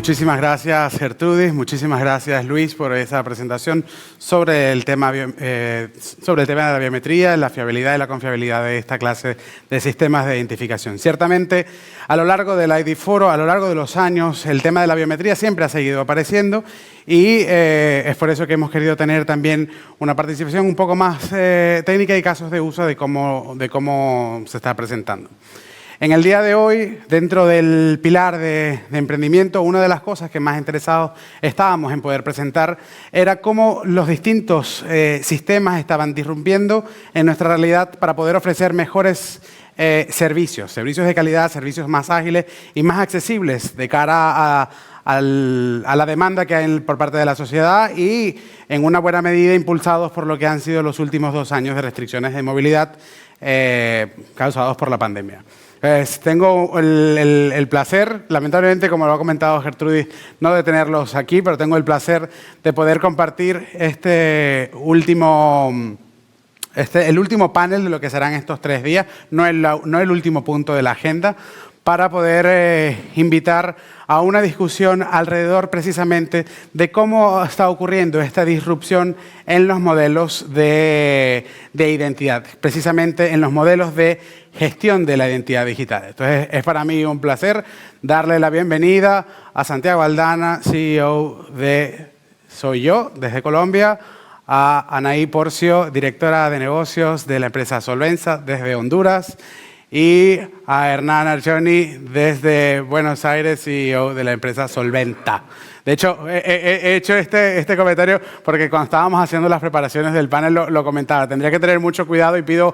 Muchísimas gracias, Gertrudis. Muchísimas gracias, Luis, por esa presentación sobre el tema de la biometría, la fiabilidad y la confiabilidad de esta clase de sistemas de identificación. Ciertamente, a lo largo del ID Foro, a lo largo de los años, el tema de la biometría siempre ha seguido apareciendo y es por eso que hemos querido tener también una participación un poco más técnica y casos de uso de cómo se está presentando. En el día de hoy, dentro del pilar de emprendimiento, una de las cosas que más interesados estábamos en poder presentar era cómo los distintos sistemas estaban disrumpiendo en nuestra realidad para poder ofrecer mejores servicios de calidad, servicios más ágiles y más accesibles de cara a la demanda que hay por parte de la sociedad y, en una buena medida, impulsados por lo que han sido los últimos 2 años de restricciones de movilidad causados por la pandemia. Tengo el placer, lamentablemente, como lo ha comentado Gertrudis, no de tenerlos aquí, pero tengo el placer de poder compartir el último panel de lo que serán estos 3 días, no el último punto de la agenda, para poder invitar a una discusión alrededor precisamente de cómo está ocurriendo esta disrupción en los modelos de identidad, precisamente en los modelos de gestión de la identidad digital. Entonces, es para mí un placer darle la bienvenida a Santiago Aldana, CEO de Soy Yo, desde Colombia, a Anaí Porcio, directora de negocios de la empresa Solvensa, desde Honduras, y a Hernán Arcioni, desde Buenos Aires, CEO de la empresa Solventa. De hecho, he hecho este comentario porque cuando estábamos haciendo las preparaciones del panel lo comentaba. Tendría que tener mucho cuidado y pido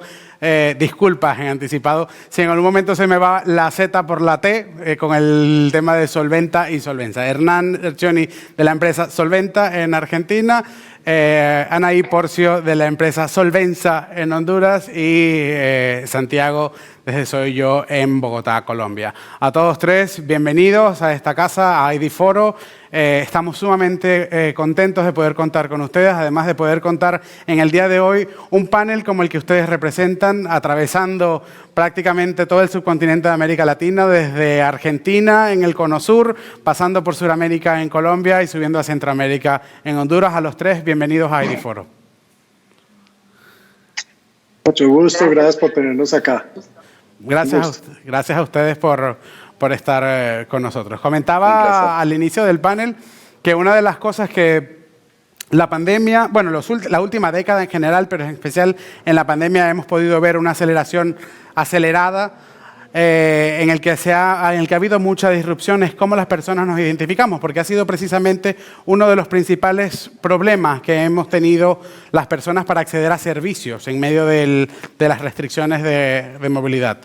disculpas en anticipado si en algún momento se me va la Z por la T con el tema de Solventa y Solvenza. Hernán Arcioni, de la empresa Solventa en Argentina, Anaí Porcio, de la empresa Solvenza en Honduras, y Santiago, desde Soy Yo, en Bogotá, Colombia. A todos 3, bienvenidos a esta casa, a ID Foro. Estamos sumamente contentos de poder contar con ustedes, además de poder contar en el día de hoy un panel como el que ustedes representan, atravesando prácticamente todo el subcontinente de América Latina, desde Argentina en el Cono Sur, pasando por Sudamérica en Colombia y subiendo a Centroamérica en Honduras. A los 3, bienvenidos a ID Foro. Mucho gusto, gracias por tenernos acá. Gracias a ustedes por estar con nosotros. Comentaba al inicio del panel que una de las cosas que la pandemia, bueno, la última década en general, pero en especial en la pandemia hemos podido ver una aceleración acelerada en el que ha habido mucha disrupción, es cómo las personas nos identificamos, porque ha sido precisamente uno de los principales problemas que hemos tenido las personas para acceder a servicios en medio de las restricciones de movilidad.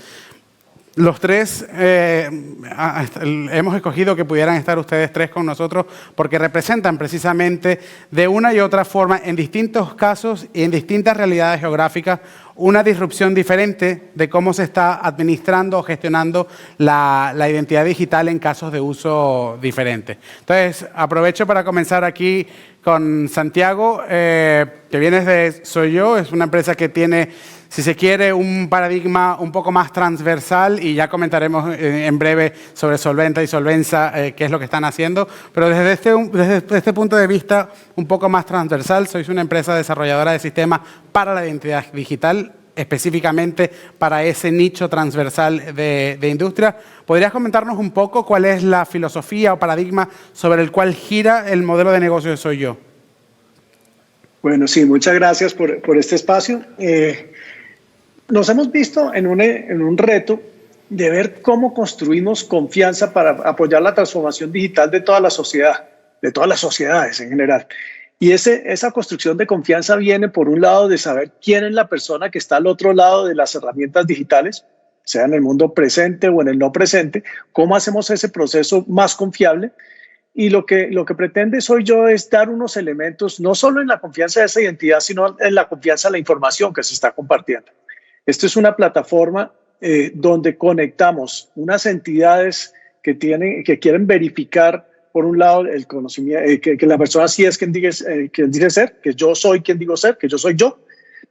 Los 3 hemos escogido que pudieran estar ustedes 3 con nosotros porque representan precisamente de una y otra forma, en distintos casos y en distintas realidades geográficas, una disrupción diferente de cómo se está administrando o gestionando la identidad digital en casos de uso diferentes. Entonces, aprovecho para comenzar aquí con Santiago, que vienes de Soy Yo, es una empresa que tiene, si se quiere, un paradigma un poco más transversal, y ya comentaremos en breve sobre Solventa y Solvenza qué es lo que están haciendo, pero desde este punto de vista un poco más transversal, sois una empresa desarrolladora de sistemas para la identidad digital, específicamente para ese nicho transversal de industria. ¿Podrías comentarnos un poco cuál es la filosofía o paradigma sobre el cual gira el modelo de negocio de Soy Yo? Bueno, sí, muchas gracias por este espacio. Nos hemos visto en un reto de ver cómo construimos confianza para apoyar la transformación digital de toda la sociedad, de todas las sociedades en general. Y esa construcción de confianza viene, por un lado, de saber quién es la persona que está al otro lado de las herramientas digitales, sea en el mundo presente o en el no presente, cómo hacemos ese proceso más confiable. Y lo que pretende Soy Yo es dar unos elementos, no solo en la confianza de esa identidad, sino en la confianza de la información que se está compartiendo. Esto es una plataforma donde conectamos unas entidades que quieren verificar, por un lado, el conocimiento, que la persona sí es quien dice ser, que yo soy quien digo ser, que yo soy yo.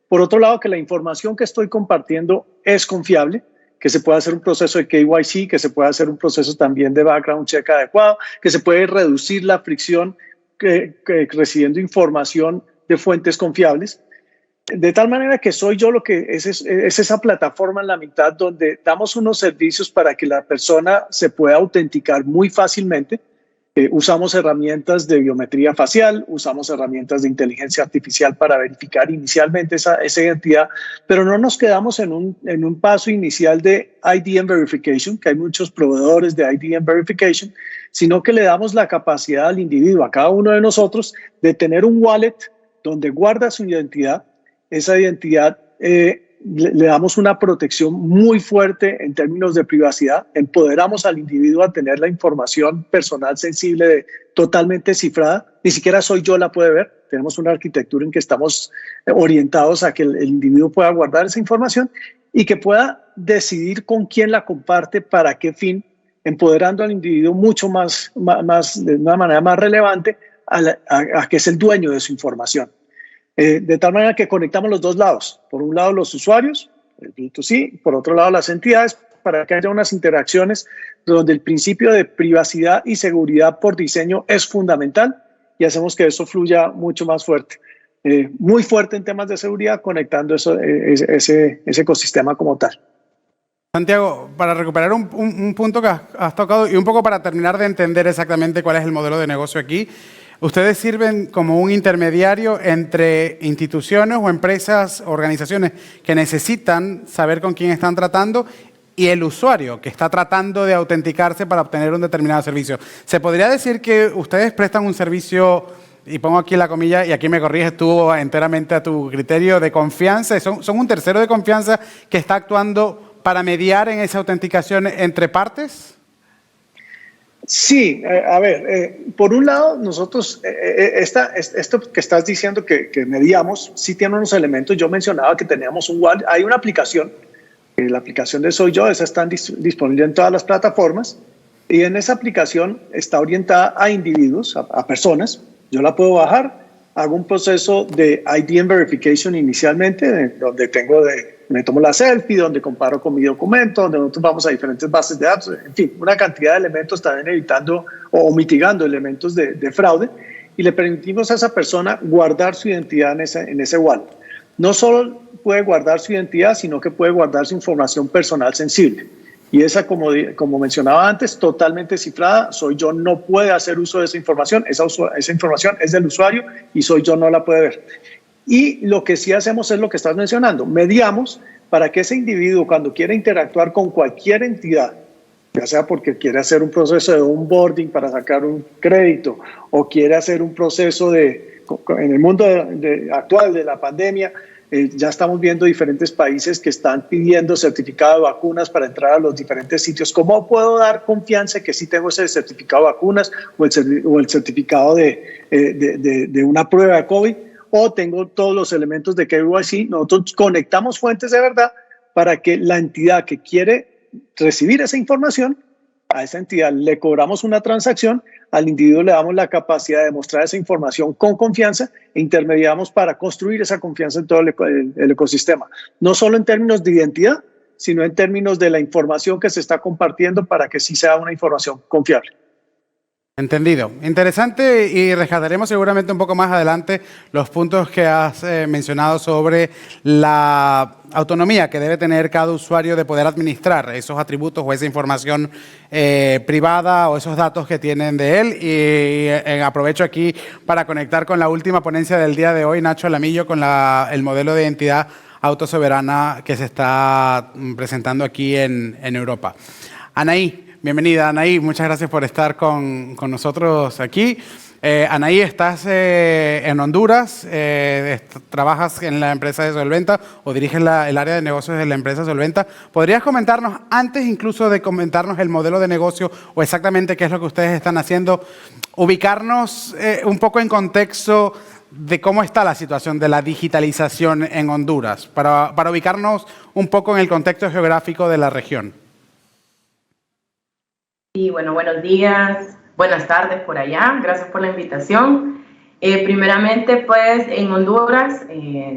Por otro lado, que la información que estoy compartiendo es confiable, que se pueda hacer un proceso de KYC, que se pueda hacer un proceso también de background check adecuado, que se puede reducir la fricción recibiendo información de fuentes confiables. De tal manera que soy yo lo que es esa plataforma en la mitad donde damos unos servicios para que la persona se pueda autenticar muy fácilmente. Usamos herramientas de biometría facial, usamos herramientas de inteligencia artificial para verificar inicialmente esa identidad, pero no nos quedamos en un paso inicial de IDM Verification, que hay muchos proveedores de IDM Verification, sino que le damos la capacidad al individuo, a cada uno de nosotros, de tener un wallet donde guarda su identidad. Esa identidad le damos una protección muy fuerte en términos de privacidad, empoderamos al individuo a tener la información personal sensible totalmente cifrada, ni siquiera soy yo la puede ver, tenemos una arquitectura en que estamos orientados a que el individuo pueda guardar esa información y que pueda decidir con quién la comparte, para qué fin, empoderando al individuo mucho más de una manera más relevante a que es el dueño de su información. De tal manera que conectamos los dos lados. Por un lado los usuarios, el B2C, por otro lado las entidades, para que haya unas interacciones donde el principio de privacidad y seguridad por diseño es fundamental y hacemos que eso fluya mucho más fuerte. Muy fuerte en temas de seguridad, conectando ese ecosistema como tal. Santiago, para recuperar un punto que has tocado y un poco para terminar de entender exactamente cuál es el modelo de negocio aquí, ustedes sirven como un intermediario entre instituciones o empresas, organizaciones que necesitan saber con quién están tratando y el usuario que está tratando de autenticarse para obtener un determinado servicio. ¿Se podría decir que ustedes prestan un servicio, y pongo aquí la comilla y aquí me corriges tú enteramente a tu criterio, de confianza? ¿Son un tercero de confianza que está actuando para mediar en esa autenticación entre partes? Sí, a ver, por un lado, nosotros, esto que estás diciendo que mediamos, sí tiene unos elementos. Yo mencionaba que teníamos hay una aplicación, la aplicación de Soy Yo, esa está disponible en todas las plataformas, y en esa aplicación está orientada a individuos, a personas. Yo la puedo bajar, hago un proceso de IDM Verification inicialmente, donde me tomo la selfie, donde comparo con mi documento, donde nosotros vamos a diferentes bases de datos, en fin, una cantidad de elementos, también evitando o mitigando elementos de fraude, y le permitimos a esa persona guardar su identidad en ese wallet. No solo puede guardar su identidad, sino que puede guardar su información personal sensible. Y esa, como mencionaba antes, totalmente cifrada. Soy Yo no puede hacer uso de esa información. Esa información es del usuario y Soy Yo no la puede ver. Y lo que sí hacemos es lo que estás mencionando. Mediamos para que ese individuo, cuando quiera interactuar con cualquier entidad, ya sea porque quiere hacer un proceso de onboarding para sacar un crédito o quiere hacer un proceso en el mundo actual de la pandemia, ya estamos viendo diferentes países que están pidiendo certificado de vacunas para entrar a los diferentes sitios. ¿Cómo puedo dar confianza que sí tengo ese certificado de vacunas o el certificado de una prueba de COVID? O tengo todos los elementos de KYC. Nosotros conectamos fuentes de verdad para que la entidad que quiere recibir esa información, a esa entidad le cobramos una transacción, al individuo le damos la capacidad de mostrar esa información con confianza e intermediamos para construir esa confianza en todo el ecosistema. No solo en términos de identidad, sino en términos de la información que se está compartiendo para que sí sea una información confiable. Entendido. Interesante, y rescataremos seguramente un poco más adelante los puntos que has mencionado sobre la autonomía que debe tener cada usuario de poder administrar esos atributos o esa información privada o esos datos que tienen de él. Y aprovecho aquí para conectar con la última ponencia del día de hoy, Nacho Alamillo, con el modelo de identidad autosoberana que se está presentando aquí en Europa. Anaí. Bienvenida, Anaí. Muchas gracias por estar con nosotros aquí. Anaí, estás en Honduras, trabajas en la empresa de Solventa o diriges el área de negocios de la empresa Solventa. ¿Podrías comentarnos, antes incluso de comentarnos el modelo de negocio o exactamente qué es lo que ustedes están haciendo, ubicarnos un poco en contexto de cómo está la situación de la digitalización en Honduras, para ubicarnos un poco en el contexto geográfico de la región? Y bueno, buenos días, buenas tardes por allá, gracias por la invitación. Primeramente, pues en Honduras,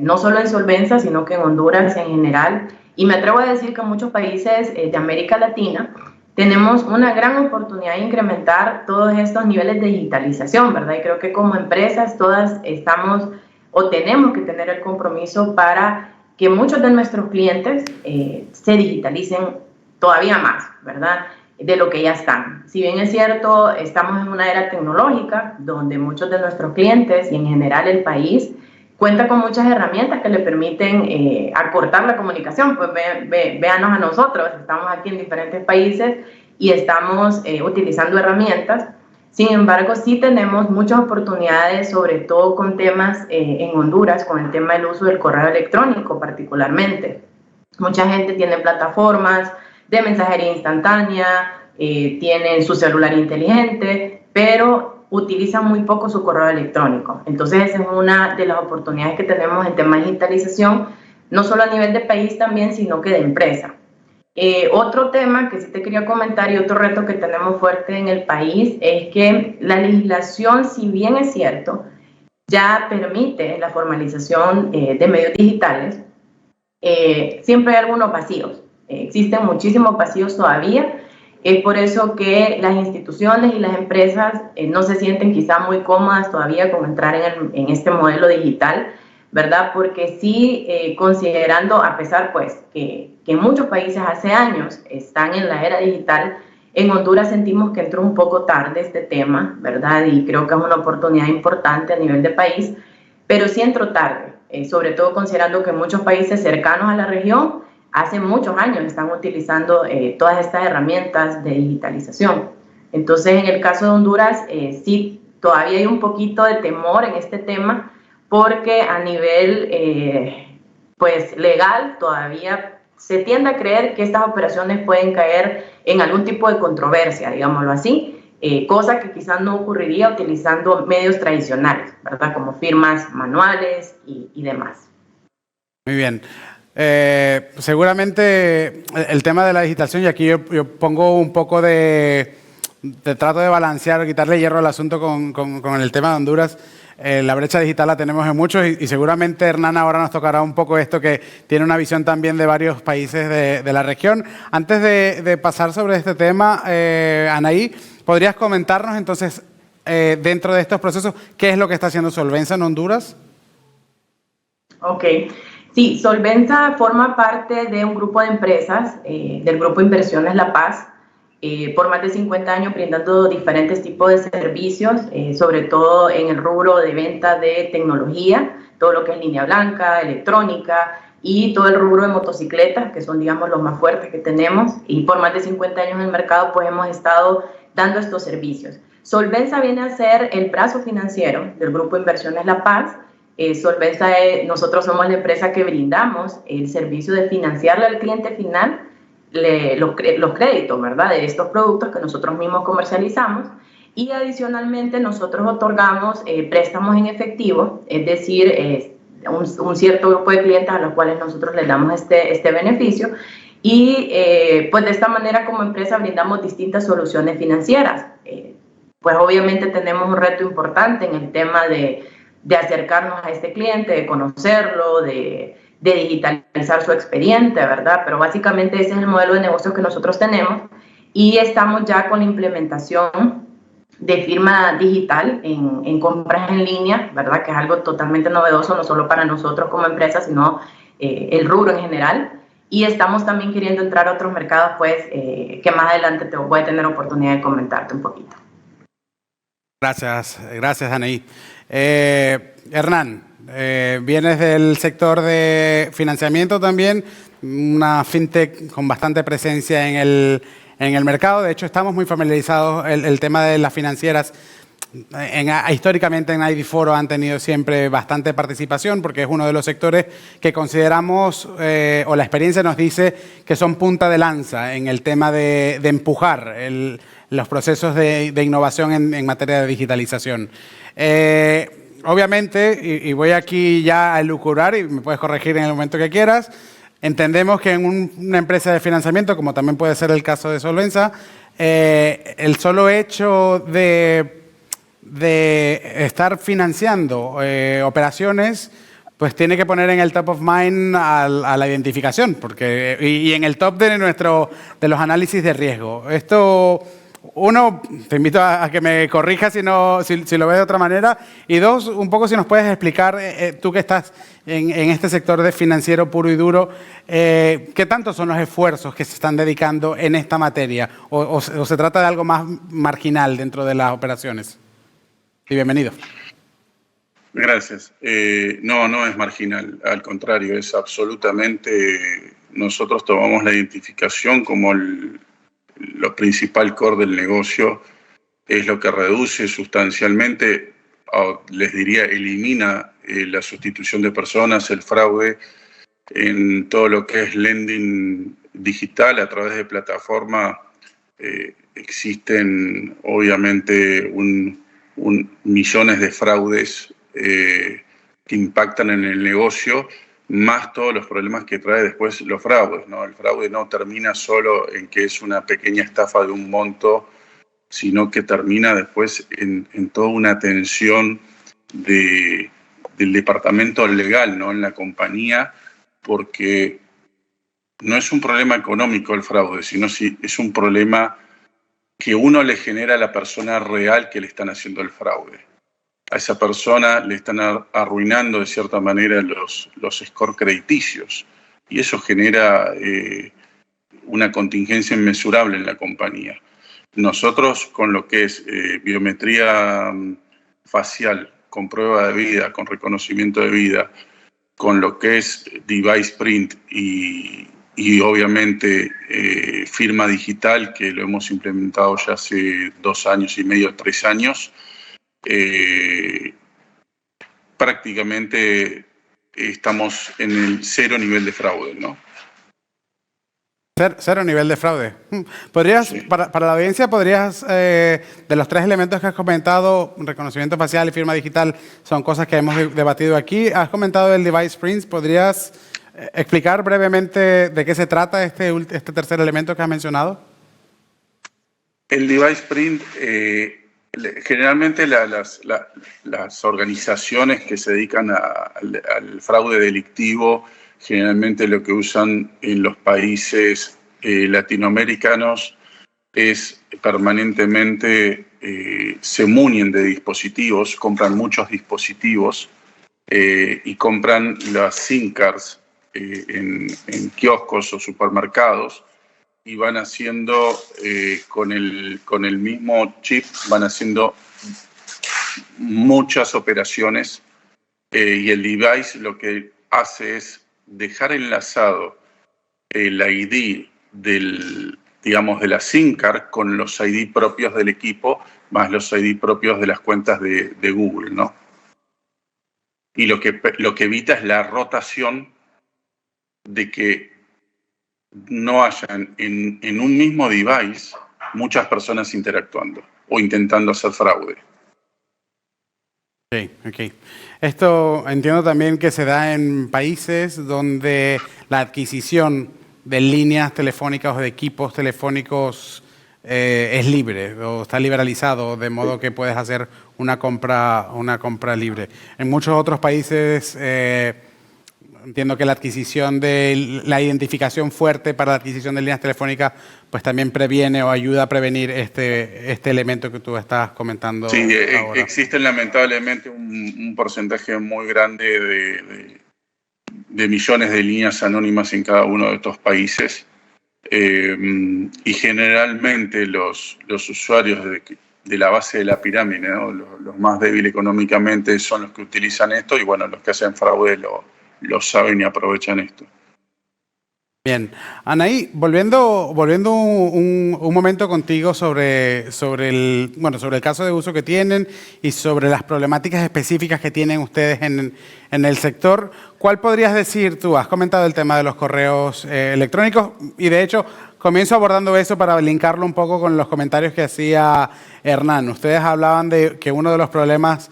no solo en Solvenza, sino que en Honduras en general, Y me atrevo a decir que en muchos países de América Latina tenemos una gran oportunidad de incrementar todos estos niveles de digitalización, ¿verdad? Y creo que como empresas todas estamos o tenemos que tener el compromiso para que muchos de nuestros clientes se digitalicen todavía más, ¿verdad?, de lo que ya están. Si bien es cierto, estamos en una era tecnológica donde muchos de nuestros clientes y en general el país cuenta con muchas herramientas que le permiten acortar la comunicación. Pues véanos a nosotros, estamos aquí en diferentes países y estamos utilizando herramientas. Sin embargo, sí tenemos muchas oportunidades, sobre todo con temas en Honduras, con el tema del uso del correo electrónico particularmente. Mucha gente tiene plataformas de mensajería instantánea, tienen su celular inteligente, pero utilizan muy poco su correo electrónico. Entonces, esa es una de las oportunidades que tenemos en temas de digitalización, no solo a nivel de país también, sino que de empresa. Otro tema que sí te quería comentar y otro reto que tenemos fuerte en el país es que la legislación, si bien es cierto, ya permite la formalización de medios digitales, siempre hay algunos vacíos. Existen muchísimos vacíos todavía. Es por eso que las instituciones y las empresas no se sienten quizá muy cómodas todavía con entrar en este modelo digital, ¿verdad? Porque sí, considerando, a pesar pues que en muchos países hace años están en la era digital, en Honduras sentimos que entró un poco tarde este tema, ¿verdad? Y creo que es una oportunidad importante a nivel de país, pero sí entró tarde, sobre todo considerando que muchos países cercanos a la región hace muchos años están utilizando todas estas herramientas de digitalización. Entonces, en el caso de Honduras, sí, todavía hay un poquito de temor en este tema, porque a nivel pues, legal todavía se tiende a creer que estas operaciones pueden caer en algún tipo de controversia, digámoslo así, cosa que quizás no ocurriría utilizando medios tradicionales, ¿verdad? Como firmas manuales y demás. Muy bien. Seguramente el tema de la digitalización, y aquí yo pongo un poco trato de balancear, quitarle hierro al asunto con el tema de Honduras. La brecha digital la tenemos en muchos y seguramente Hernán ahora nos tocará un poco esto, que tiene una visión también de varios países de la región. Antes de pasar sobre este tema, Anaí, ¿podrías comentarnos entonces dentro de estos procesos qué es lo que está haciendo Solvensa en Honduras? Ok. Sí, Solvensa forma parte de un grupo de empresas, del Grupo Inversiones La Paz, por más de 50 años brindando diferentes tipos de servicios, sobre todo en el rubro de venta de tecnología, todo lo que es línea blanca, electrónica y todo el rubro de motocicletas, que son, digamos, los más fuertes que tenemos. Y por más de 50 años en el mercado, pues hemos estado dando estos servicios. Solvensa viene a ser el brazo financiero del Grupo Inversiones La Paz. Solvensa, nosotros somos la empresa que brindamos el servicio de financiarle al cliente final los créditos, ¿verdad?, de estos productos que nosotros mismos comercializamos, y adicionalmente nosotros otorgamos préstamos en efectivo, es decir, un cierto grupo de clientes a los cuales nosotros les damos este beneficio, y pues de esta manera como empresa brindamos distintas soluciones financieras. Pues obviamente tenemos un reto importante en el tema de acercarnos a este cliente, de conocerlo, de digitalizar su expediente, ¿verdad? Pero básicamente ese es el modelo de negocio que nosotros tenemos, y estamos ya con la implementación de firma digital en compras en línea, ¿verdad? Que es algo totalmente novedoso, no solo para nosotros como empresa, sino el rubro en general. Y estamos también queriendo entrar a otros mercados, pues, que más adelante te voy a tener oportunidad de comentarte un poquito. Gracias, Anaí. Hernán, vienes del sector de financiamiento también, una fintech con bastante presencia en el mercado. De hecho, estamos muy familiarizados. El tema de las financieras, históricamente en ID Foro han tenido siempre bastante participación, porque es uno de los sectores que consideramos, o la experiencia nos dice, que son punta de lanza en el tema de empujar los procesos de innovación en materia de digitalización. Obviamente, y voy aquí ya a elucubrar, y me puedes corregir en el momento que quieras, entendemos que en una empresa de financiamiento, como también puede ser el caso de Solvensa, el solo hecho de estar financiando operaciones pues tiene que poner en el top of mind a la identificación, porque, y en el top de los análisis de riesgo. Esto, uno, te invito a que me corrijas si lo ves de otra manera, y dos, un poco si nos puedes explicar, tú que estás en este sector de financiero puro y duro, ¿qué tanto son los esfuerzos que se están dedicando en esta materia? ¿O se trata de algo más marginal dentro de las operaciones? Y bienvenido. Gracias. No es marginal, al contrario, es absolutamente, nosotros tomamos la identificación como lo principal core del negocio, es lo que reduce sustancialmente, les diría, elimina la sustitución de personas, el fraude, en todo lo que es lending digital a través de plataforma. Existen obviamente millones de fraudes que impactan en el negocio, más todos los problemas que trae después los fraudes, ¿no? El fraude no termina solo en que es una pequeña estafa de un monto, sino que termina después en toda una tensión del departamento legal, ¿no? En la compañía, porque no es un problema económico el fraude, sino es un problema que uno le genera a la persona real que le están haciendo el fraude. A esa persona le están arruinando de cierta manera los scores crediticios, y eso genera una contingencia inmesurable en la compañía. Nosotros, con lo que es biometría facial, con prueba de vida, con reconocimiento de vida, con lo que es device print y obviamente firma digital, que lo hemos implementado ya hace 2 años y medio, 3 años, prácticamente estamos en el 0 nivel de fraude, ¿no? Cero nivel de fraude. ¿Podrías, sí, para la audiencia, de los 3 elementos que has comentado, reconocimiento facial y firma digital, son cosas que hemos debatido aquí? Has comentado el device print. ¿Podrías explicar brevemente de qué se trata este tercer elemento que has mencionado? El device print, generalmente las organizaciones que se dedican al fraude delictivo, generalmente lo que usan en los países latinoamericanos es permanentemente se munien de dispositivos, compran muchos dispositivos y compran las SIM cards en kioscos o supermercados, y van haciendo con el mismo chip, van haciendo muchas operaciones, y el device lo que hace es dejar enlazado el ID de la SIM card con los ID propios del equipo, más los ID propios de las cuentas de Google, ¿no? Y lo que evita es la rotación de que no hayan en un mismo device muchas personas interactuando o intentando hacer fraude. Ok. Esto entiendo también que se da en países donde la adquisición de líneas telefónicas o de equipos telefónicos es libre o está liberalizado, de modo que puedes hacer una compra libre. En muchos otros países entiendo que la adquisición de la identificación fuerte para la adquisición de líneas telefónicas pues también previene o ayuda a prevenir este elemento que tú estás comentando. Sí, ahora. Existen lamentablemente un porcentaje muy grande de millones de líneas anónimas en cada uno de estos países, y generalmente los usuarios de la base de la pirámide, ¿no? Los más débiles económicamente son los que utilizan esto, y bueno, los que hacen fraude lo saben y aprovechan esto. Bien. Anaí, volviendo un momento contigo sobre el caso de uso que tienen y sobre las problemáticas específicas que tienen ustedes en el sector. ¿Cuál podrías decir tú? Has comentado el tema de los correos electrónicos y de hecho comienzo abordando eso para linkarlo un poco con los comentarios que hacía Hernán. Ustedes hablaban de que uno de los problemas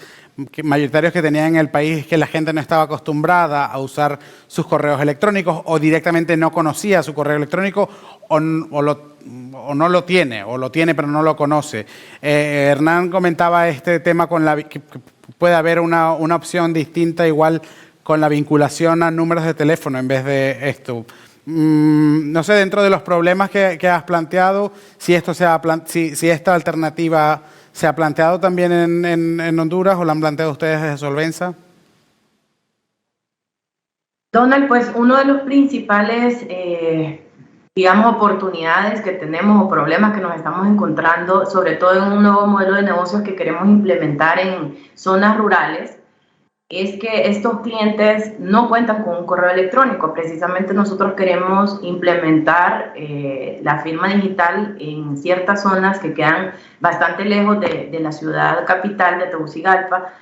mayoritarios que tenían en el país es que la gente no estaba acostumbrada a usar sus correos electrónicos o directamente no conocía su correo electrónico o no lo tiene, o lo tiene pero no lo conoce. Hernán comentaba este tema que puede haber una opción distinta igual con la vinculación a números de teléfono en vez de esto. No sé, dentro de los problemas que has planteado, si esta alternativa se ha planteado también en Honduras o la han planteado ustedes desde Solvensa. Donald, pues uno de los principales, digamos, oportunidades que tenemos o problemas que nos estamos encontrando, sobre todo en un nuevo modelo de negocios que queremos implementar en zonas rurales, es que estos clientes no cuentan con un correo electrónico. Precisamente nosotros queremos implementar la firma digital en ciertas zonas que quedan bastante lejos de la ciudad capital de Tegucigalpa,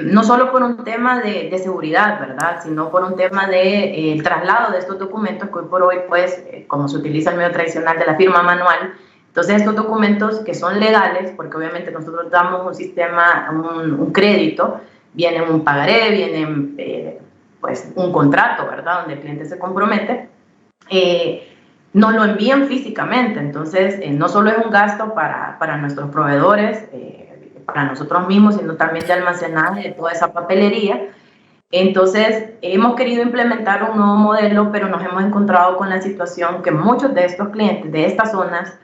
no solo por un tema de seguridad, ¿verdad?, sino por un tema de el traslado de estos documentos que hoy por hoy, pues, como se utiliza el medio tradicional de la firma manual, entonces estos documentos que son legales, porque obviamente nosotros damos un sistema, un crédito, viene un pagaré, viene pues un contrato, ¿verdad?, donde el cliente se compromete, nos lo envían físicamente. Entonces no solo es un gasto para nuestros proveedores, para nosotros mismos, sino también de almacenaje de toda esa papelería. Entonces hemos querido implementar un nuevo modelo, pero nos hemos encontrado con la situación que muchos de estos clientes de estas zonas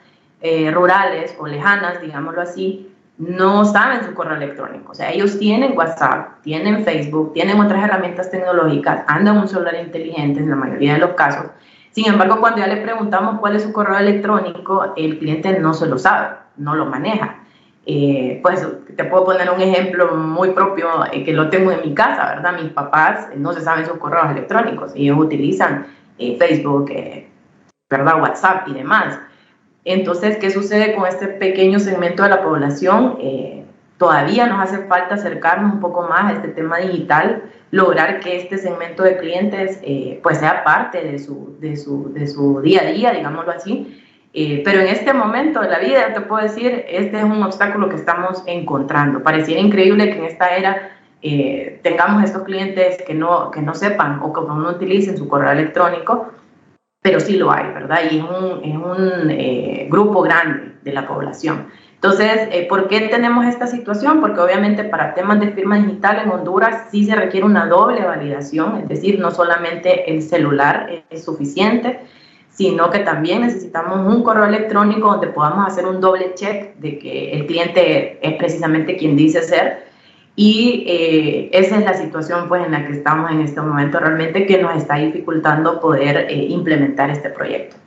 rurales o lejanas, digámoslo así, no saben su correo electrónico. O sea, ellos tienen WhatsApp, tienen Facebook, tienen otras herramientas tecnológicas, andan en un celular inteligente en la mayoría de los casos. Sin embargo, cuando ya le preguntamos cuál es su correo electrónico, el cliente no se lo sabe, no lo maneja. Pues te puedo poner un ejemplo muy propio que lo tengo en mi casa, ¿verdad? Mis papás no se saben sus correos electrónicos, ellos utilizan Facebook, ¿verdad?, WhatsApp y demás. Entonces, ¿qué sucede con este pequeño segmento de la población? Todavía nos hace falta acercarnos un poco más a este tema digital, lograr que este segmento de clientes pues sea parte de su día a día, digámoslo así. Pero en este momento de la vida, te puedo decir, este es un obstáculo que estamos encontrando. Pareciera increíble que en esta era tengamos estos clientes que no sepan o que no utilicen su correo electrónico, pero sí lo hay, ¿verdad? Y es un grupo grande de la población. Entonces, ¿por qué tenemos esta situación? Porque obviamente para temas de firma digital en Honduras sí se requiere una doble validación, es decir, no solamente el celular es suficiente, sino que también necesitamos un correo electrónico donde podamos hacer un doble check de que el cliente es precisamente quien dice ser. Y esa es la situación, pues, en la que estamos en este momento, realmente, que nos está dificultando poder implementar este proyecto.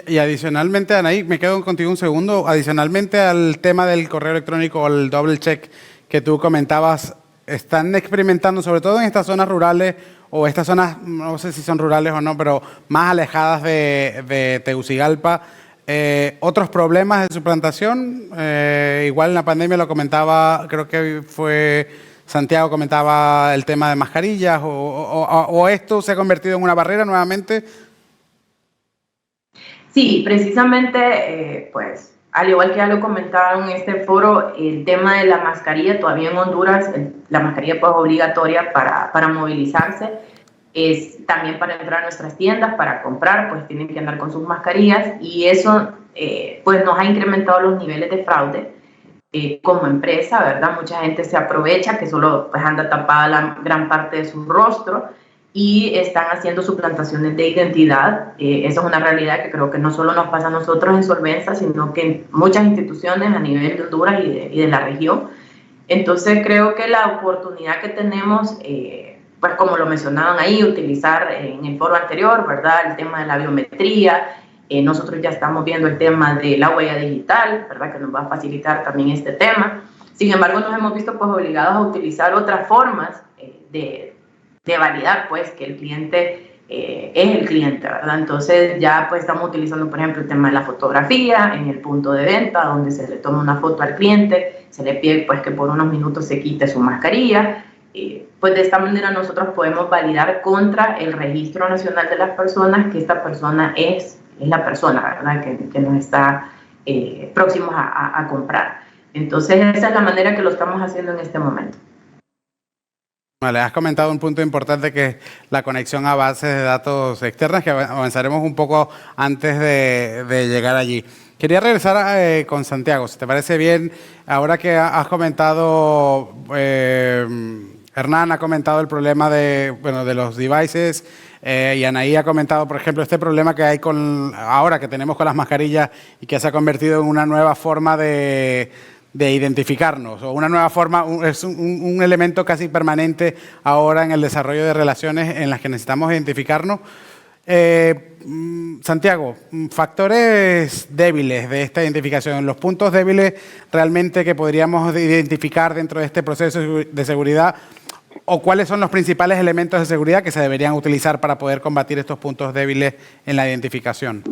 Y adicionalmente, Anaí, me quedo contigo un segundo, adicionalmente al tema del correo electrónico o el double check que tú comentabas, ¿están experimentando, sobre todo en estas zonas rurales o estas zonas, no sé si son rurales o no, pero más alejadas de Tegucigalpa, otros problemas de suplantación? Igual en la pandemia lo comentaba, creo que fue Santiago, comentaba el tema de mascarillas, o esto se ha convertido en una barrera nuevamente. Sí, precisamente, pues, al igual que ya lo comentaron en este foro, el tema de la mascarilla, todavía en Honduras, la mascarilla pues obligatoria para movilizarse, es también para entrar a nuestras tiendas, para comprar, pues tienen que andar con sus mascarillas, y eso pues nos ha incrementado los niveles de fraude como empresa, ¿verdad? Mucha gente se aprovecha, que solo pues anda tapada la gran parte de su rostro, y están haciendo suplantaciones de identidad. Esa es una realidad que creo que no solo nos pasa a nosotros en Solvensa, sino que en muchas instituciones a nivel de Honduras y de la región. Entonces creo que la oportunidad que tenemos, pues como lo mencionaban ahí, utilizar en el foro anterior, ¿verdad?, el tema de la biometría. Nosotros ya estamos viendo el tema de la huella digital, ¿verdad?, que nos va a facilitar también este tema. Sin embargo, nos hemos visto pues obligados a utilizar otras formas de validar pues que el cliente es el cliente, ¿verdad? Entonces ya pues estamos utilizando, por ejemplo, el tema de la fotografía en el punto de venta, donde se le toma una foto al cliente, se le pide pues que por unos minutos se quite su mascarilla. Pues de esta manera nosotros podemos validar contra el Registro Nacional de las Personas que esta persona es la persona, ¿verdad?, que nos está próximos a comprar. Entonces esa es la manera que lo estamos haciendo en este momento. Vale, has comentado un punto importante que es la conexión a bases de datos externas, que avanzaremos un poco antes de llegar allí. Quería regresar con Santiago, si te parece bien, ahora que has comentado Hernán ha comentado el problema de los devices y Anaí ha comentado, por ejemplo, este problema que hay ahora que tenemos con las mascarillas y que se ha convertido en una nueva forma de identificarnos, o una nueva forma, es un elemento casi permanente ahora en el desarrollo de relaciones en las que necesitamos identificarnos. Santiago, factores débiles de esta identificación, los puntos débiles realmente que podríamos identificar dentro de este proceso de seguridad, o cuáles son los principales elementos de seguridad que se deberían utilizar para poder combatir estos puntos débiles en la identificación.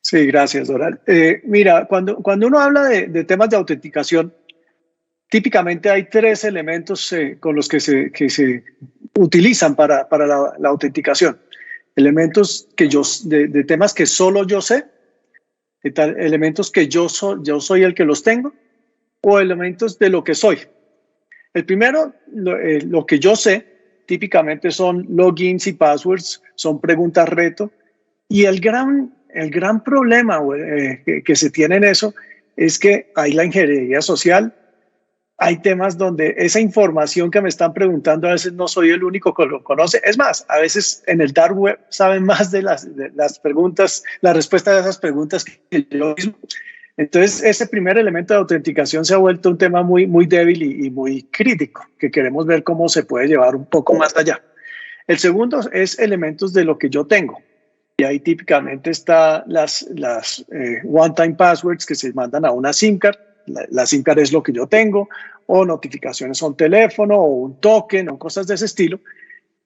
Sí, gracias, Doral. Mira, cuando uno habla de temas de autenticación, típicamente hay tres elementos con los que se utilizan para la autenticación. Elementos de temas que solo yo sé, elementos que yo soy el que los tengo, o elementos de lo que soy. El primero, lo que yo sé, típicamente son logins y passwords, son preguntas reto, y el gran problema que se tiene en eso es que hay la ingeniería social. Hay temas donde esa información que me están preguntando a veces no soy el único que lo conoce. Es más, a veces en el dark web saben más de las preguntas, la respuesta de esas preguntas que yo mismo. Entonces, ese primer elemento de autenticación se ha vuelto un tema muy, muy débil y muy crítico, que queremos ver cómo se puede llevar un poco más allá. El segundo es elementos de lo que yo tengo. Y ahí típicamente están las one-time passwords que se mandan a una SIM card. La SIM card es lo que yo tengo, o notificaciones a un teléfono, o un token, o cosas de ese estilo.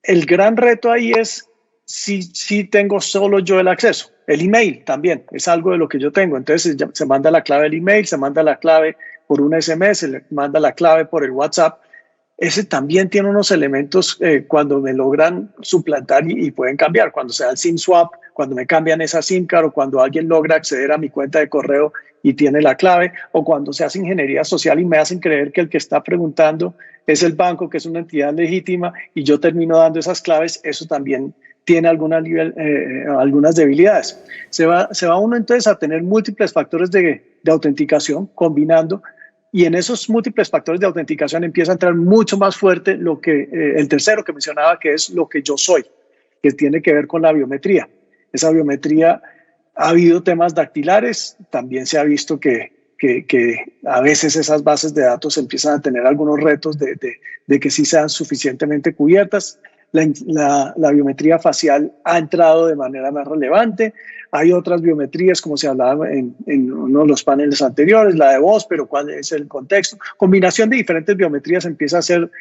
El gran reto ahí es si tengo solo yo el acceso. El email también es algo de lo que yo tengo. Entonces se manda la clave del email, se manda la clave por un SMS, se le manda la clave por el WhatsApp. Ese también tiene unos elementos cuando me logran suplantar y pueden cambiar. Cuando se da el SIM swap, cuando me cambian esa SIM card, o cuando alguien logra acceder a mi cuenta de correo y tiene la clave, o cuando se hace ingeniería social y me hacen creer que el que está preguntando es el banco, que es una entidad legítima, y yo termino dando esas claves. Eso también tiene algunas debilidades. Se va uno entonces a tener múltiples factores de autenticación combinando, y en esos múltiples factores de autenticación empieza a entrar mucho más fuerte el tercero que mencionaba, que es lo que yo soy, que tiene que ver con la biometría. Esa biometría, ha habido temas dactilares, también se ha visto que a veces esas bases de datos empiezan a tener algunos retos de que sí sean suficientemente cubiertas. La biometría facial ha entrado de manera más relevante. Hay otras biometrías, como se hablaba en uno de los paneles anteriores, la de voz, pero cuál es el contexto. Combinación de diferentes biometrías empieza a ser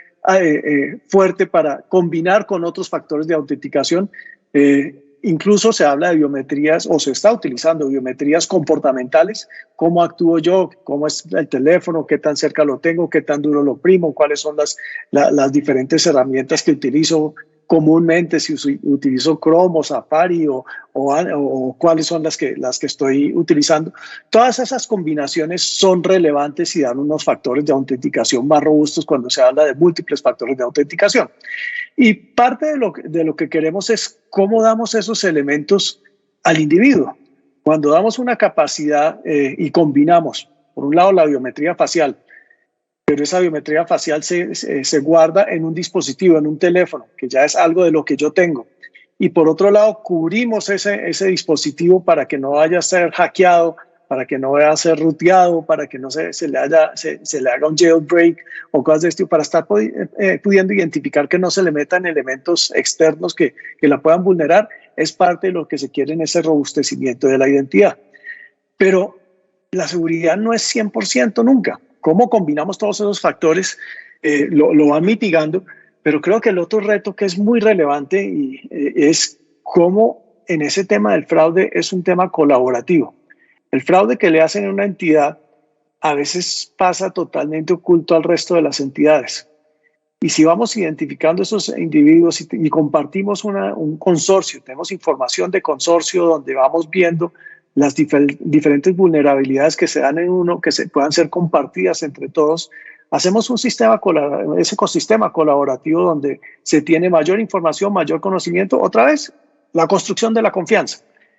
fuerte para combinar con otros factores de autenticación. Incluso se habla de biometrías, o se está utilizando biometrías comportamentales. ¿Cómo actúo yo? ¿Cómo es el teléfono? ¿Qué tan cerca lo tengo? ¿Qué tan duro lo oprimo? ¿Cuáles son las diferentes herramientas que utilizo comúnmente? Si utilizo Chrome o Safari o cuáles son las que estoy utilizando. Todas esas combinaciones son relevantes y dan unos factores de autenticación más robustos cuando se habla de múltiples factores de autenticación. Y parte de lo que queremos es cómo damos esos elementos al individuo. Cuando damos una capacidad y combinamos, por un lado, la biometría facial, pero esa biometría facial se guarda en un dispositivo, en un teléfono, que ya es algo de lo que yo tengo. Y por otro lado, cubrimos ese dispositivo para que no vaya a ser hackeado, para que no vaya a ser ruteado, para que no se le haga un jailbreak o cosas de esto, para estar pudiendo identificar que no se le metan elementos externos que la puedan vulnerar. Es parte de lo que se quiere en ese robustecimiento de la identidad. Pero la seguridad no es 100% nunca. Cómo combinamos todos esos factores lo van mitigando, pero creo que el otro reto que es muy relevante es cómo en ese tema del fraude es un tema colaborativo. El fraude que le hacen a una entidad a veces pasa totalmente oculto al resto de las entidades. Y si vamos identificando esos individuos y compartimos un consorcio, tenemos información de consorcio donde vamos viendo las diferentes vulnerabilidades que se dan en uno, que se puedan ser compartidas entre todos, hacemos ese ecosistema colaborativo donde se tiene mayor información, mayor conocimiento. Otra vez, la construcción de la confianza.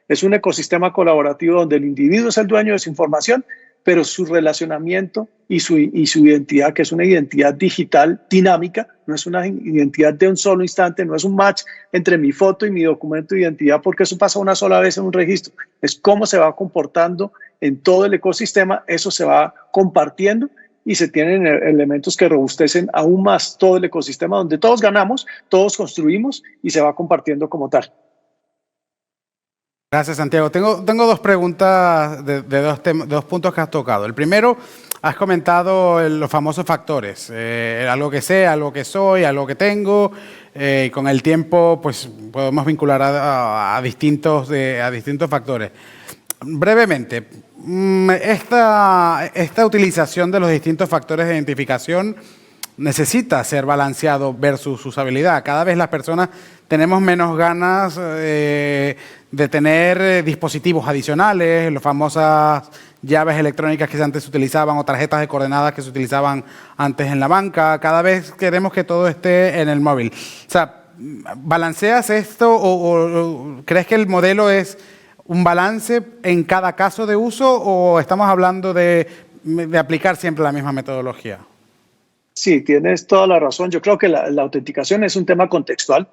Es un ecosistema colaborativo donde el individuo es el dueño de su información, pero su relacionamiento y su identidad, que es una identidad digital dinámica, no es una identidad de un solo instante, no es un match entre mi foto y mi documento de identidad, porque eso pasa una sola vez en un registro. Es cómo se va comportando en todo el ecosistema, eso se va compartiendo y se tienen elementos que robustecen aún más todo el ecosistema, donde todos ganamos, todos construimos y se va compartiendo como tal. Gracias, Santiago. Tengo dos preguntas de dos puntos que has tocado. El primero, has comentado los famosos factores. Algo que sé, algo que soy, algo que tengo. Y con el tiempo, pues podemos vincular a distintos factores. Brevemente, esta utilización de los distintos factores de identificación necesita ser balanceado versus usabilidad. Cada vez las personas tenemos menos ganas de tener dispositivos adicionales, las famosas llaves electrónicas que antes se utilizaban o tarjetas de coordenadas que se utilizaban antes en la banca. Cada vez queremos que todo esté en el móvil. O sea, ¿balanceas esto o crees que el modelo es un balance en cada caso de uso o estamos hablando de aplicar siempre la misma metodología? Sí, tienes toda la razón. Yo creo que la autenticación es un tema contextual.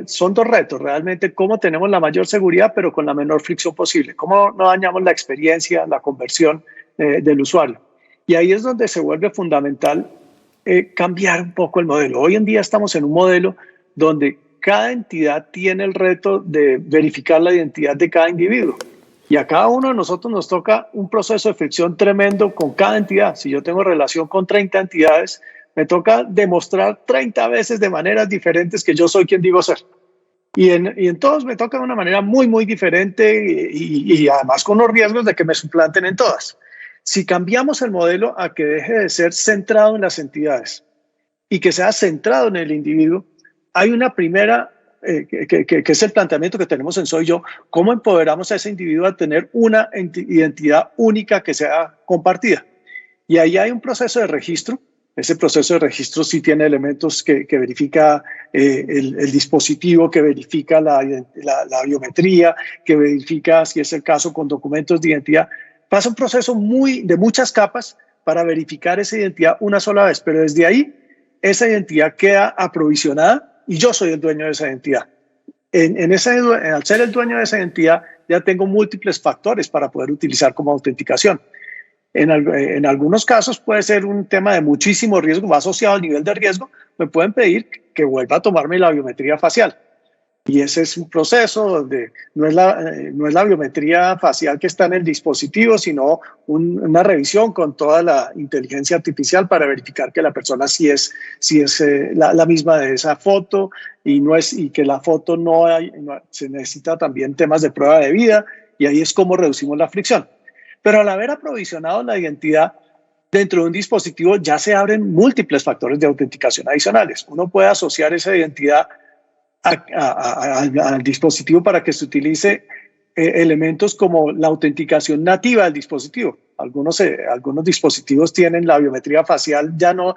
Son dos retos, realmente, cómo tenemos la mayor seguridad, pero con la menor fricción posible. Cómo no dañamos la experiencia, la conversión del usuario. Y ahí es donde se vuelve fundamental cambiar un poco el modelo. Hoy en día estamos en un modelo donde cada entidad tiene el reto de verificar la identidad de cada individuo. Y a cada uno de nosotros nos toca un proceso de fricción tremendo con cada entidad. Si yo tengo relación con 30 entidades, me toca demostrar 30 veces de maneras diferentes que yo soy quien digo ser. Y en todos me toca de una manera muy, muy diferente y además con los riesgos de que me suplanten en todas. Si cambiamos el modelo a que deje de ser centrado en las entidades y que sea centrado en el individuo, hay una primera que es el planteamiento que tenemos en Soy Yo, cómo empoderamos a ese individuo a tener una identidad única que sea compartida. Y ahí hay un proceso de registro. Ese proceso de registro sí tiene elementos que verifica el dispositivo, que verifica la biometría, que verifica, si es el caso, con documentos de identidad. Pasa un proceso de muchas capas para verificar esa identidad una sola vez, pero desde ahí esa identidad queda aprovisionada y yo soy el dueño de esa identidad. Al ser el dueño de esa identidad, ya tengo múltiples factores para poder utilizar como autenticación. En algunos casos puede ser un tema de muchísimo riesgo, va asociado al nivel de riesgo, me pueden pedir que vuelva a tomarme la biometría facial. Y ese es un proceso donde no es la biometría facial que está en el dispositivo, sino una revisión con toda la inteligencia artificial para verificar que la persona sí es la misma de esa foto y que la foto se necesita también temas de prueba de vida y ahí es como reducimos la fricción. Pero al haber aprovisionado la identidad dentro de un dispositivo ya se abren múltiples factores de autenticación adicionales. Uno puede asociar esa identidad al dispositivo para que se utilice elementos como la autenticación nativa del dispositivo. Algunos dispositivos tienen la biometría facial ya no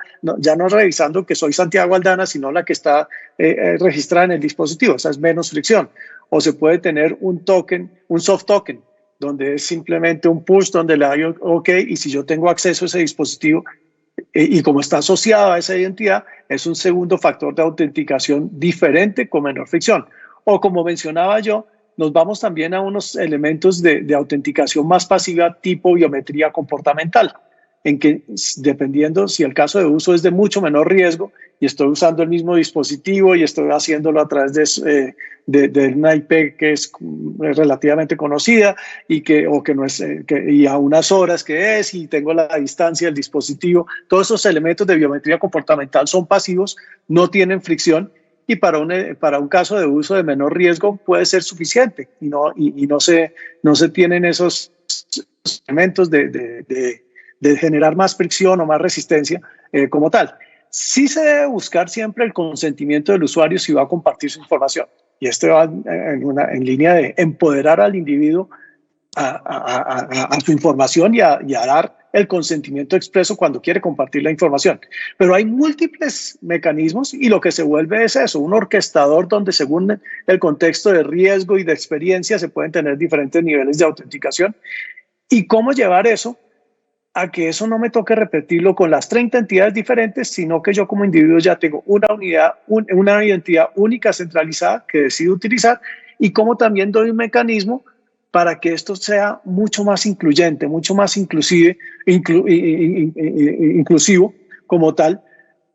revisando que soy Santiago Aldana, sino la que está registrada en el dispositivo. Esa es menos fricción. O se puede tener un token, un soft token, donde es simplemente un push donde le doy OK y si yo tengo acceso a ese dispositivo y como está asociado a esa identidad, es un segundo factor de autenticación diferente con menor fricción. O como mencionaba yo, nos vamos también a unos elementos de autenticación más pasiva tipo biometría comportamental, en que dependiendo si el caso de uso es de mucho menor riesgo y estoy usando el mismo dispositivo y estoy haciéndolo a través de una IP que es relativamente conocida y a unas horas que es y tengo la distancia del dispositivo, todos esos elementos de biometría comportamental son pasivos, no tienen fricción y para un caso de uso de menor riesgo puede ser suficiente y no se tienen esos elementos de generar más fricción o más resistencia como tal. Sí se debe buscar siempre el consentimiento del usuario si va a compartir su información. Y esto va en línea de empoderar al individuo a su información y a dar el consentimiento expreso cuando quiere compartir la información. Pero hay múltiples mecanismos y lo que se vuelve es eso, un orquestador donde según el contexto de riesgo y de experiencia se pueden tener diferentes niveles de autenticación. ¿Y cómo llevar eso a que eso no me toque repetirlo con las 30 entidades diferentes, sino que yo como individuo ya tengo una unidad, una identidad única centralizada que decido utilizar, y como también doy un mecanismo para que esto sea mucho más incluyente, mucho más inclusivo como tal,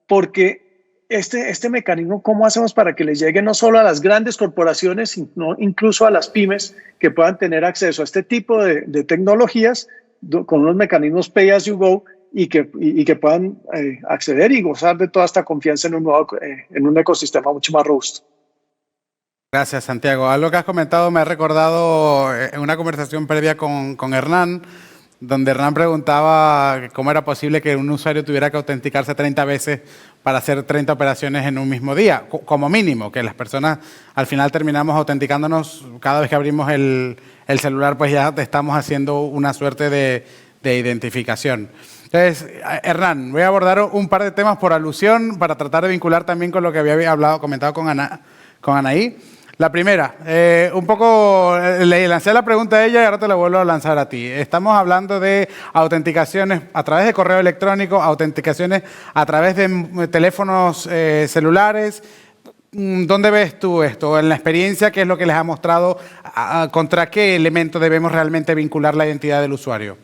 porque este mecanismo, ¿cómo hacemos para que le llegue no solo a las grandes corporaciones, sino incluso a las pymes que puedan tener acceso a este tipo de tecnologías con unos mecanismos pay as you go y que puedan acceder y gozar de toda esta confianza en un ecosistema mucho más robusto? Gracias, Santiago. Algo que has comentado me ha recordado en una conversación previa con Hernán, donde Hernán preguntaba cómo era posible que un usuario tuviera que autenticarse 30 veces para hacer 30 operaciones en un mismo día, como mínimo, que las personas al final terminamos autenticándonos cada vez que abrimos el celular, pues ya estamos haciendo una suerte de identificación. Entonces, Hernán, voy a abordar un par de temas por alusión para tratar de vincular también con lo que había comentado con Anaí. La primera, un poco le lancé la pregunta a ella y ahora te la vuelvo a lanzar a ti. Estamos hablando de autenticaciones a través de correo electrónico, autenticaciones a través de teléfonos celulares. ¿Dónde ves tú esto? En la experiencia, ¿qué es lo que les ha mostrado? ¿Contra qué elemento debemos realmente vincular la identidad del usuario?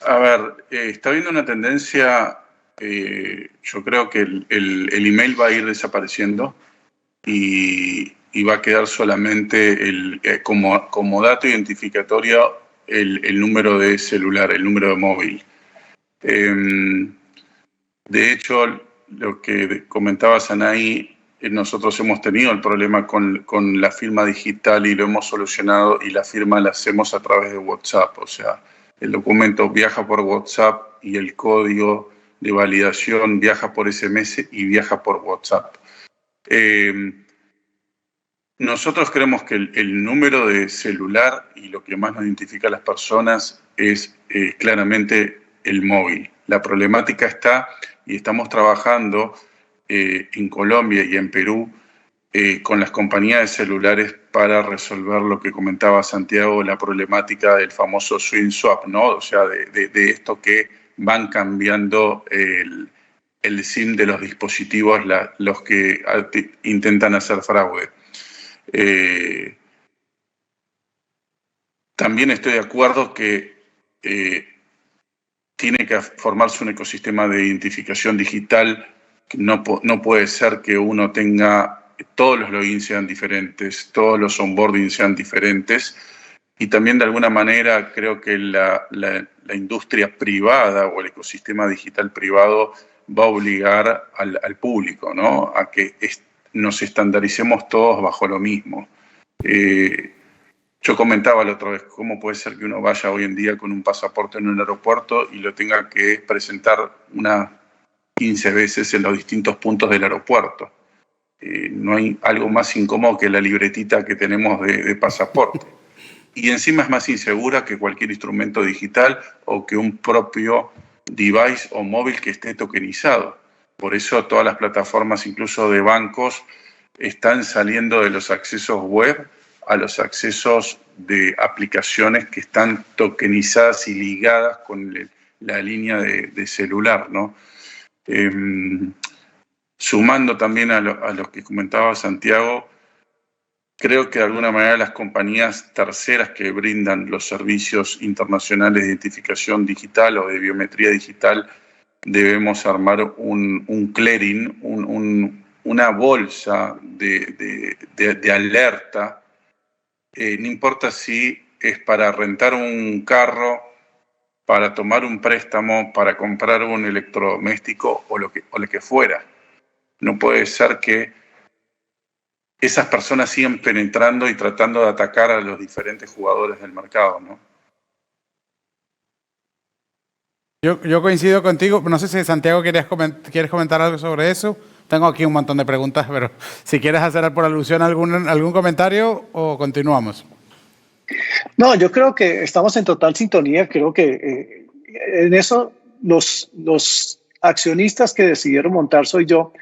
A ver, está habiendo una tendencia, yo creo que el email va a ir desapareciendo. Y va a quedar solamente como dato identificatorio el número de celular, el número de móvil. De hecho, lo que comentaba Anaí, nosotros hemos tenido el problema con la firma digital y lo hemos solucionado, y la firma la hacemos a través de WhatsApp. O sea, el documento viaja por WhatsApp y el código de validación viaja por SMS y viaja por WhatsApp. Nosotros creemos que el número de celular y lo que más nos identifica a las personas es claramente el móvil. La problemática está, y estamos trabajando en Colombia y en Perú con las compañías de celulares para resolver lo que comentaba Santiago, la problemática del famoso SIM swap, ¿no? O sea, de esto que van cambiando el SIM de los dispositivos los que intentan hacer fraude. También estoy de acuerdo que tiene que formarse un ecosistema de identificación digital. No puede ser que uno tenga, todos los logins sean diferentes, todos los onboarding sean diferentes, y también de alguna manera creo que la industria privada o el ecosistema digital privado va a obligar al público, ¿no?, a que nos estandaricemos todos bajo lo mismo. Yo comentaba la otra vez, ¿cómo puede ser que uno vaya hoy en día con un pasaporte en un aeropuerto y lo tenga que presentar unas 15 veces en los distintos puntos del aeropuerto? No hay algo más incómodo que la libretita que tenemos de pasaporte. Y encima es más insegura que cualquier instrumento digital o que un propio device o móvil que esté tokenizado. Por eso todas las plataformas, incluso de bancos, están saliendo de los accesos web a los accesos de aplicaciones que están tokenizadas y ligadas con la línea de celular, ¿no? Sumando también a lo que comentaba Santiago, creo que de alguna manera las compañías terceras que brindan los servicios internacionales de identificación digital o de biometría digital debemos armar un clearing, una bolsa de alerta. No importa si es para rentar un carro, para tomar un préstamo, para comprar un electrodoméstico o lo que fuera. No puede ser que esas personas sigan penetrando y tratando de atacar a los diferentes jugadores del mercado, ¿no? Yo coincido contigo. No sé si Santiago quieres comentar algo sobre eso. Tengo aquí un montón de preguntas, pero si quieres hacer por alusión algún comentario o continuamos. No, yo creo que estamos en total sintonía. Creo que en eso los accionistas que decidieron montar Soy Yo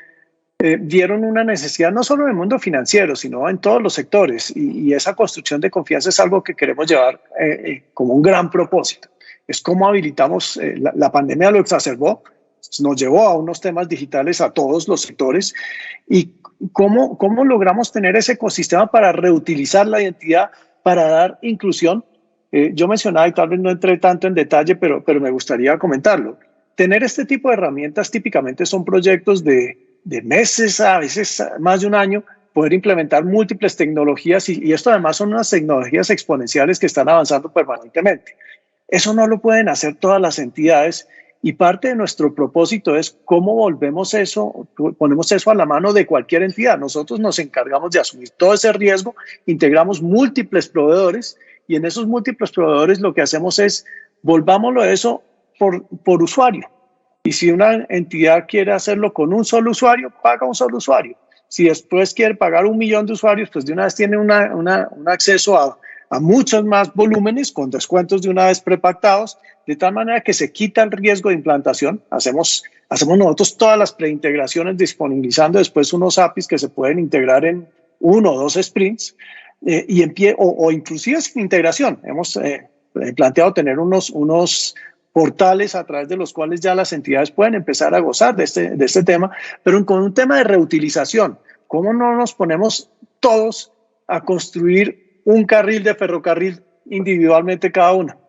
vieron una necesidad no solo en el mundo financiero, sino en todos los sectores. Y esa construcción de confianza es algo que queremos llevar como un gran propósito. es cómo habilitamos, la pandemia lo exacerbó, nos llevó a unos temas digitales a todos los sectores, y cómo logramos tener ese ecosistema para reutilizar la identidad, para dar inclusión. Yo mencionaba, y tal vez no entré tanto en detalle, pero me gustaría comentarlo. Tener este tipo de herramientas típicamente son proyectos de meses, a veces más de un año, poder implementar múltiples tecnologías, y esto además son unas tecnologías exponenciales que están avanzando permanentemente. Eso no lo pueden hacer todas las entidades, y parte de nuestro propósito es cómo volvemos eso, ponemos eso a la mano de cualquier entidad. Nosotros nos encargamos de asumir todo ese riesgo, integramos múltiples proveedores, y en esos múltiples proveedores lo que hacemos es volvámoslo eso por usuario. Y si una entidad quiere hacerlo con un solo usuario, paga un solo usuario. Si después quiere pagar 1 millón de usuarios, pues de una vez tiene un acceso a muchos más volúmenes con descuentos de una vez prepactados, de tal manera que se quita el riesgo de implantación. Hacemos nosotros todas las preintegraciones, disponibilizando después unos APIs que se pueden integrar en 1 o 2 sprints, o inclusive sin integración. Hemos planteado tener unos portales a través de los cuales ya las entidades pueden empezar a gozar de este tema, pero con un tema de reutilización. ¿Cómo no nos ponemos todos a construir un carril de ferrocarril individualmente cada uno?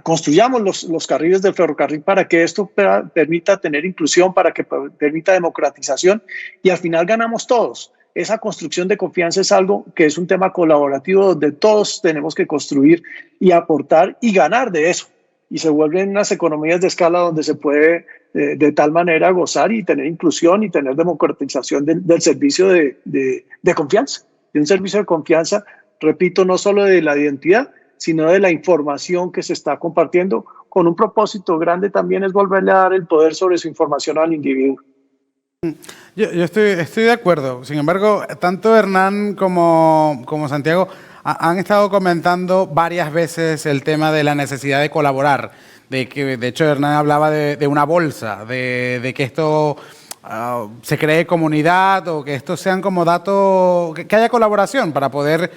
Construyamos los carriles del ferrocarril para que esto permita tener inclusión, para que permita democratización, y al final ganamos todos. Esa construcción de confianza es algo que es un tema colaborativo donde todos tenemos que construir y aportar y ganar de eso. Y se vuelven unas economías de escala donde se puede de tal manera gozar y tener inclusión y tener democratización del servicio de confianza. De un servicio de confianza, repito, no solo de la identidad, sino de la información que se está compartiendo, con un propósito grande también es volverle a dar el poder sobre su información al individuo. Yo estoy de acuerdo. Sin embargo, tanto Hernán como Santiago han estado comentando varias veces el tema de la necesidad de colaborar, de que de hecho Hernán hablaba de una bolsa, de que esto se cree comunidad, o que estos sean como datos, que haya colaboración para poder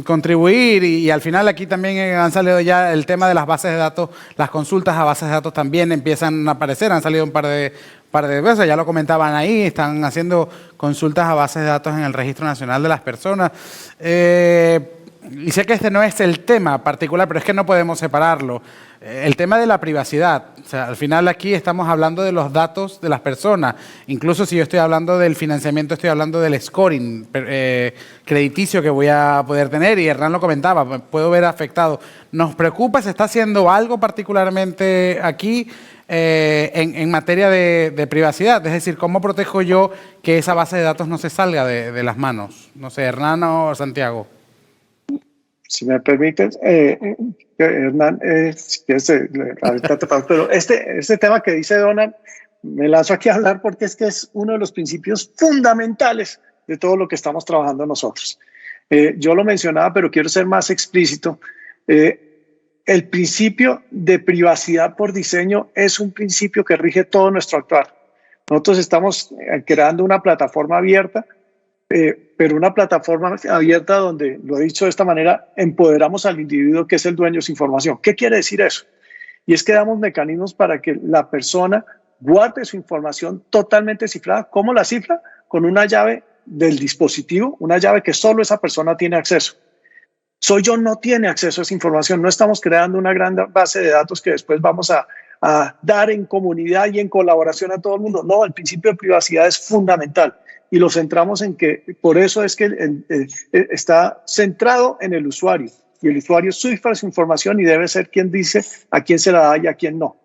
contribuir, y al final aquí también han salido ya el tema de las bases de datos, las consultas a bases de datos también empiezan a aparecer, han salido un par de veces, ya lo comentaban ahí, están haciendo consultas a bases de datos en el Registro Nacional de las Personas. Y sé que este no es el tema particular, pero es que no podemos separarlo. El tema de la privacidad, o sea, al final aquí estamos hablando de los datos de las personas. Incluso si yo estoy hablando del financiamiento, estoy hablando del scoring crediticio que voy a poder tener, y Hernán lo comentaba, puedo ver afectado. Nos preocupa, ¿se está haciendo algo particularmente aquí en materia de privacidad? Es decir, ¿cómo protejo yo que esa base de datos no se salga de las manos? No sé, Hernán o Santiago. Si me permites, Hernán, pero este tema que dice Donald, me lanzo aquí a hablar porque es que es uno de los principios fundamentales de todo lo que estamos trabajando nosotros. Yo lo mencionaba, pero quiero ser más explícito. El principio de privacidad por diseño es un principio que rige todo nuestro actuar. Nosotros estamos creando una plataforma abierta, pero una plataforma abierta donde, lo he dicho de esta manera, empoderamos al individuo que es el dueño de su información. ¿Qué quiere decir eso? Y es que damos mecanismos para que la persona guarde su información totalmente cifrada. ¿Cómo la cifra? Con una llave del dispositivo, una llave que solo esa persona tiene acceso. Soy yo no tiene acceso a esa información. No estamos creando una gran base de datos que después vamos a dar en comunidad y en colaboración a todo el mundo. No, el principio de privacidad es fundamental. Y lo centramos en que, por eso es que está centrado en el usuario, y el usuario cifra su información y debe ser quien dice a quién se la da y a quién no.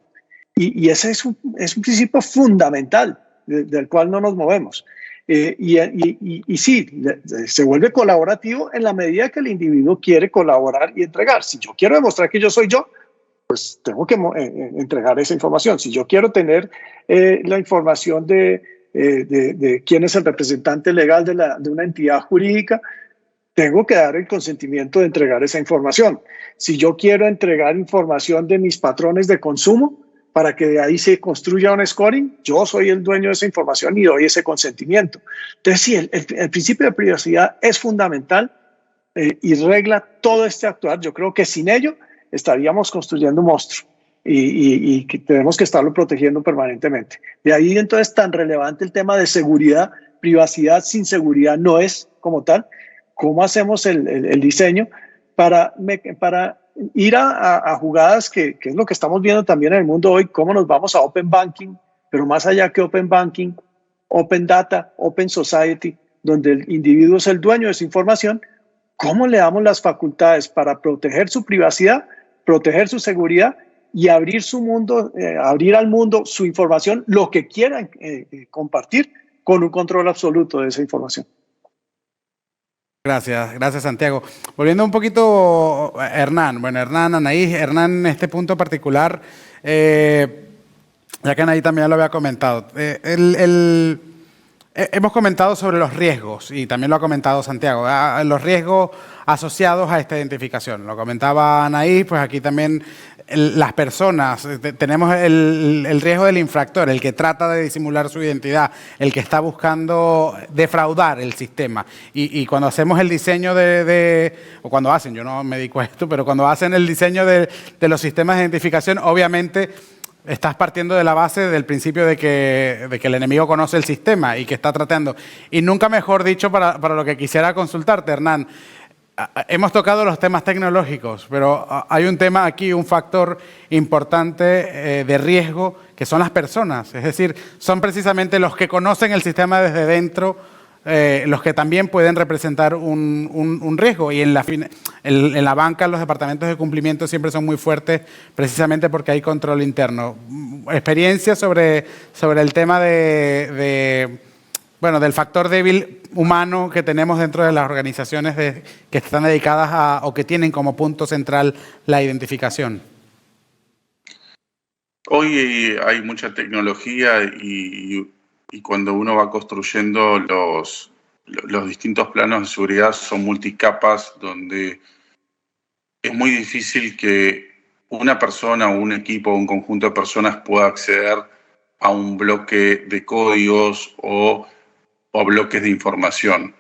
Y ese es un principio fundamental del cual no nos movemos. Y sí, se vuelve colaborativo en la medida que el individuo quiere colaborar y entregar. Si yo quiero demostrar que yo soy yo, pues tengo que entregar esa información. Si yo quiero tener la información de quién es el representante legal de una entidad jurídica, tengo que dar el consentimiento de entregar esa información. Si yo quiero entregar información de mis patrones de consumo para que de ahí se construya un scoring, yo soy el dueño de esa información y doy ese consentimiento. Entonces sí, el principio de privacidad es fundamental y regla todo este actuar. Yo creo que sin ello estaríamos construyendo un monstruo y que tenemos que estarlo protegiendo permanentemente. De ahí entonces tan relevante el tema de seguridad. Privacidad sin seguridad no es como tal. ¿Cómo hacemos el diseño para ir a jugadas que es lo que estamos viendo también en el mundo hoy? ¿Cómo nos vamos a Open Banking? Pero más allá que Open Banking, Open Data, Open Society, donde el individuo es el dueño de su información. ¿Cómo le damos las facultades para proteger su privacidad, proteger su seguridad y abrir su mundo, abrir al mundo su información, lo que quieran compartir, con un control absoluto de esa información? Gracias Santiago. Volviendo un poquito a Hernán. Bueno, Hernán, Anaí, Hernán en este punto particular, ya que Anaí también lo había comentado, hemos comentado sobre los riesgos y también lo ha comentado Santiago, los riesgos asociados a esta identificación. Lo comentaba Anaí, pues aquí también las personas, tenemos el riesgo del infractor, el que trata de disimular su identidad, el que está buscando defraudar el sistema. Y cuando hacemos el diseño o cuando hacen, yo no me dedico a esto, pero cuando hacen el diseño de los sistemas de identificación, obviamente estás partiendo de la base del principio de que el enemigo conoce el sistema y que está tratando. Y nunca mejor dicho para lo que quisiera consultarte, Hernán. Hemos tocado los temas tecnológicos, pero hay un tema aquí, un factor importante de riesgo, que son las personas. Es decir, son precisamente los que conocen el sistema desde dentro, los que también pueden representar un riesgo. Y en la banca, los departamentos de cumplimiento siempre son muy fuertes, precisamente porque hay control interno. Experiencia sobre el tema del factor débil humano que tenemos dentro de las organizaciones que están dedicadas o que tienen como punto central la identificación. Hoy hay mucha tecnología y cuando uno va construyendo los distintos planos de seguridad son multicapas, donde es muy difícil que una persona o un equipo o un conjunto de personas pueda acceder a un bloque de códigos o bloques de información.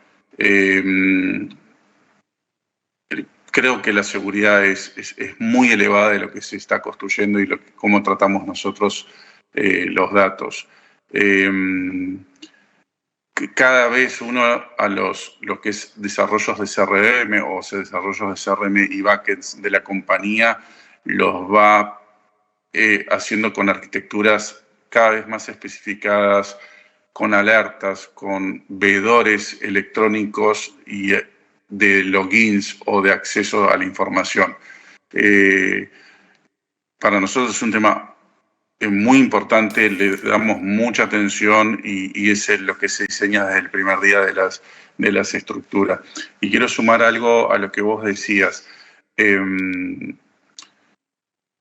Creo que la seguridad es muy elevada de lo que se está construyendo y cómo tratamos nosotros los datos. Cada vez uno a lo que es desarrollos de CRM o desarrollos de CRM y backends de la compañía los va haciendo con arquitecturas cada vez más especificadas, con alertas, con veedores electrónicos y de logins o de acceso a la información. Para nosotros es un tema muy importante, le damos mucha atención y es lo que se diseña desde el primer día de las estructuras. Y quiero sumar algo a lo que vos decías.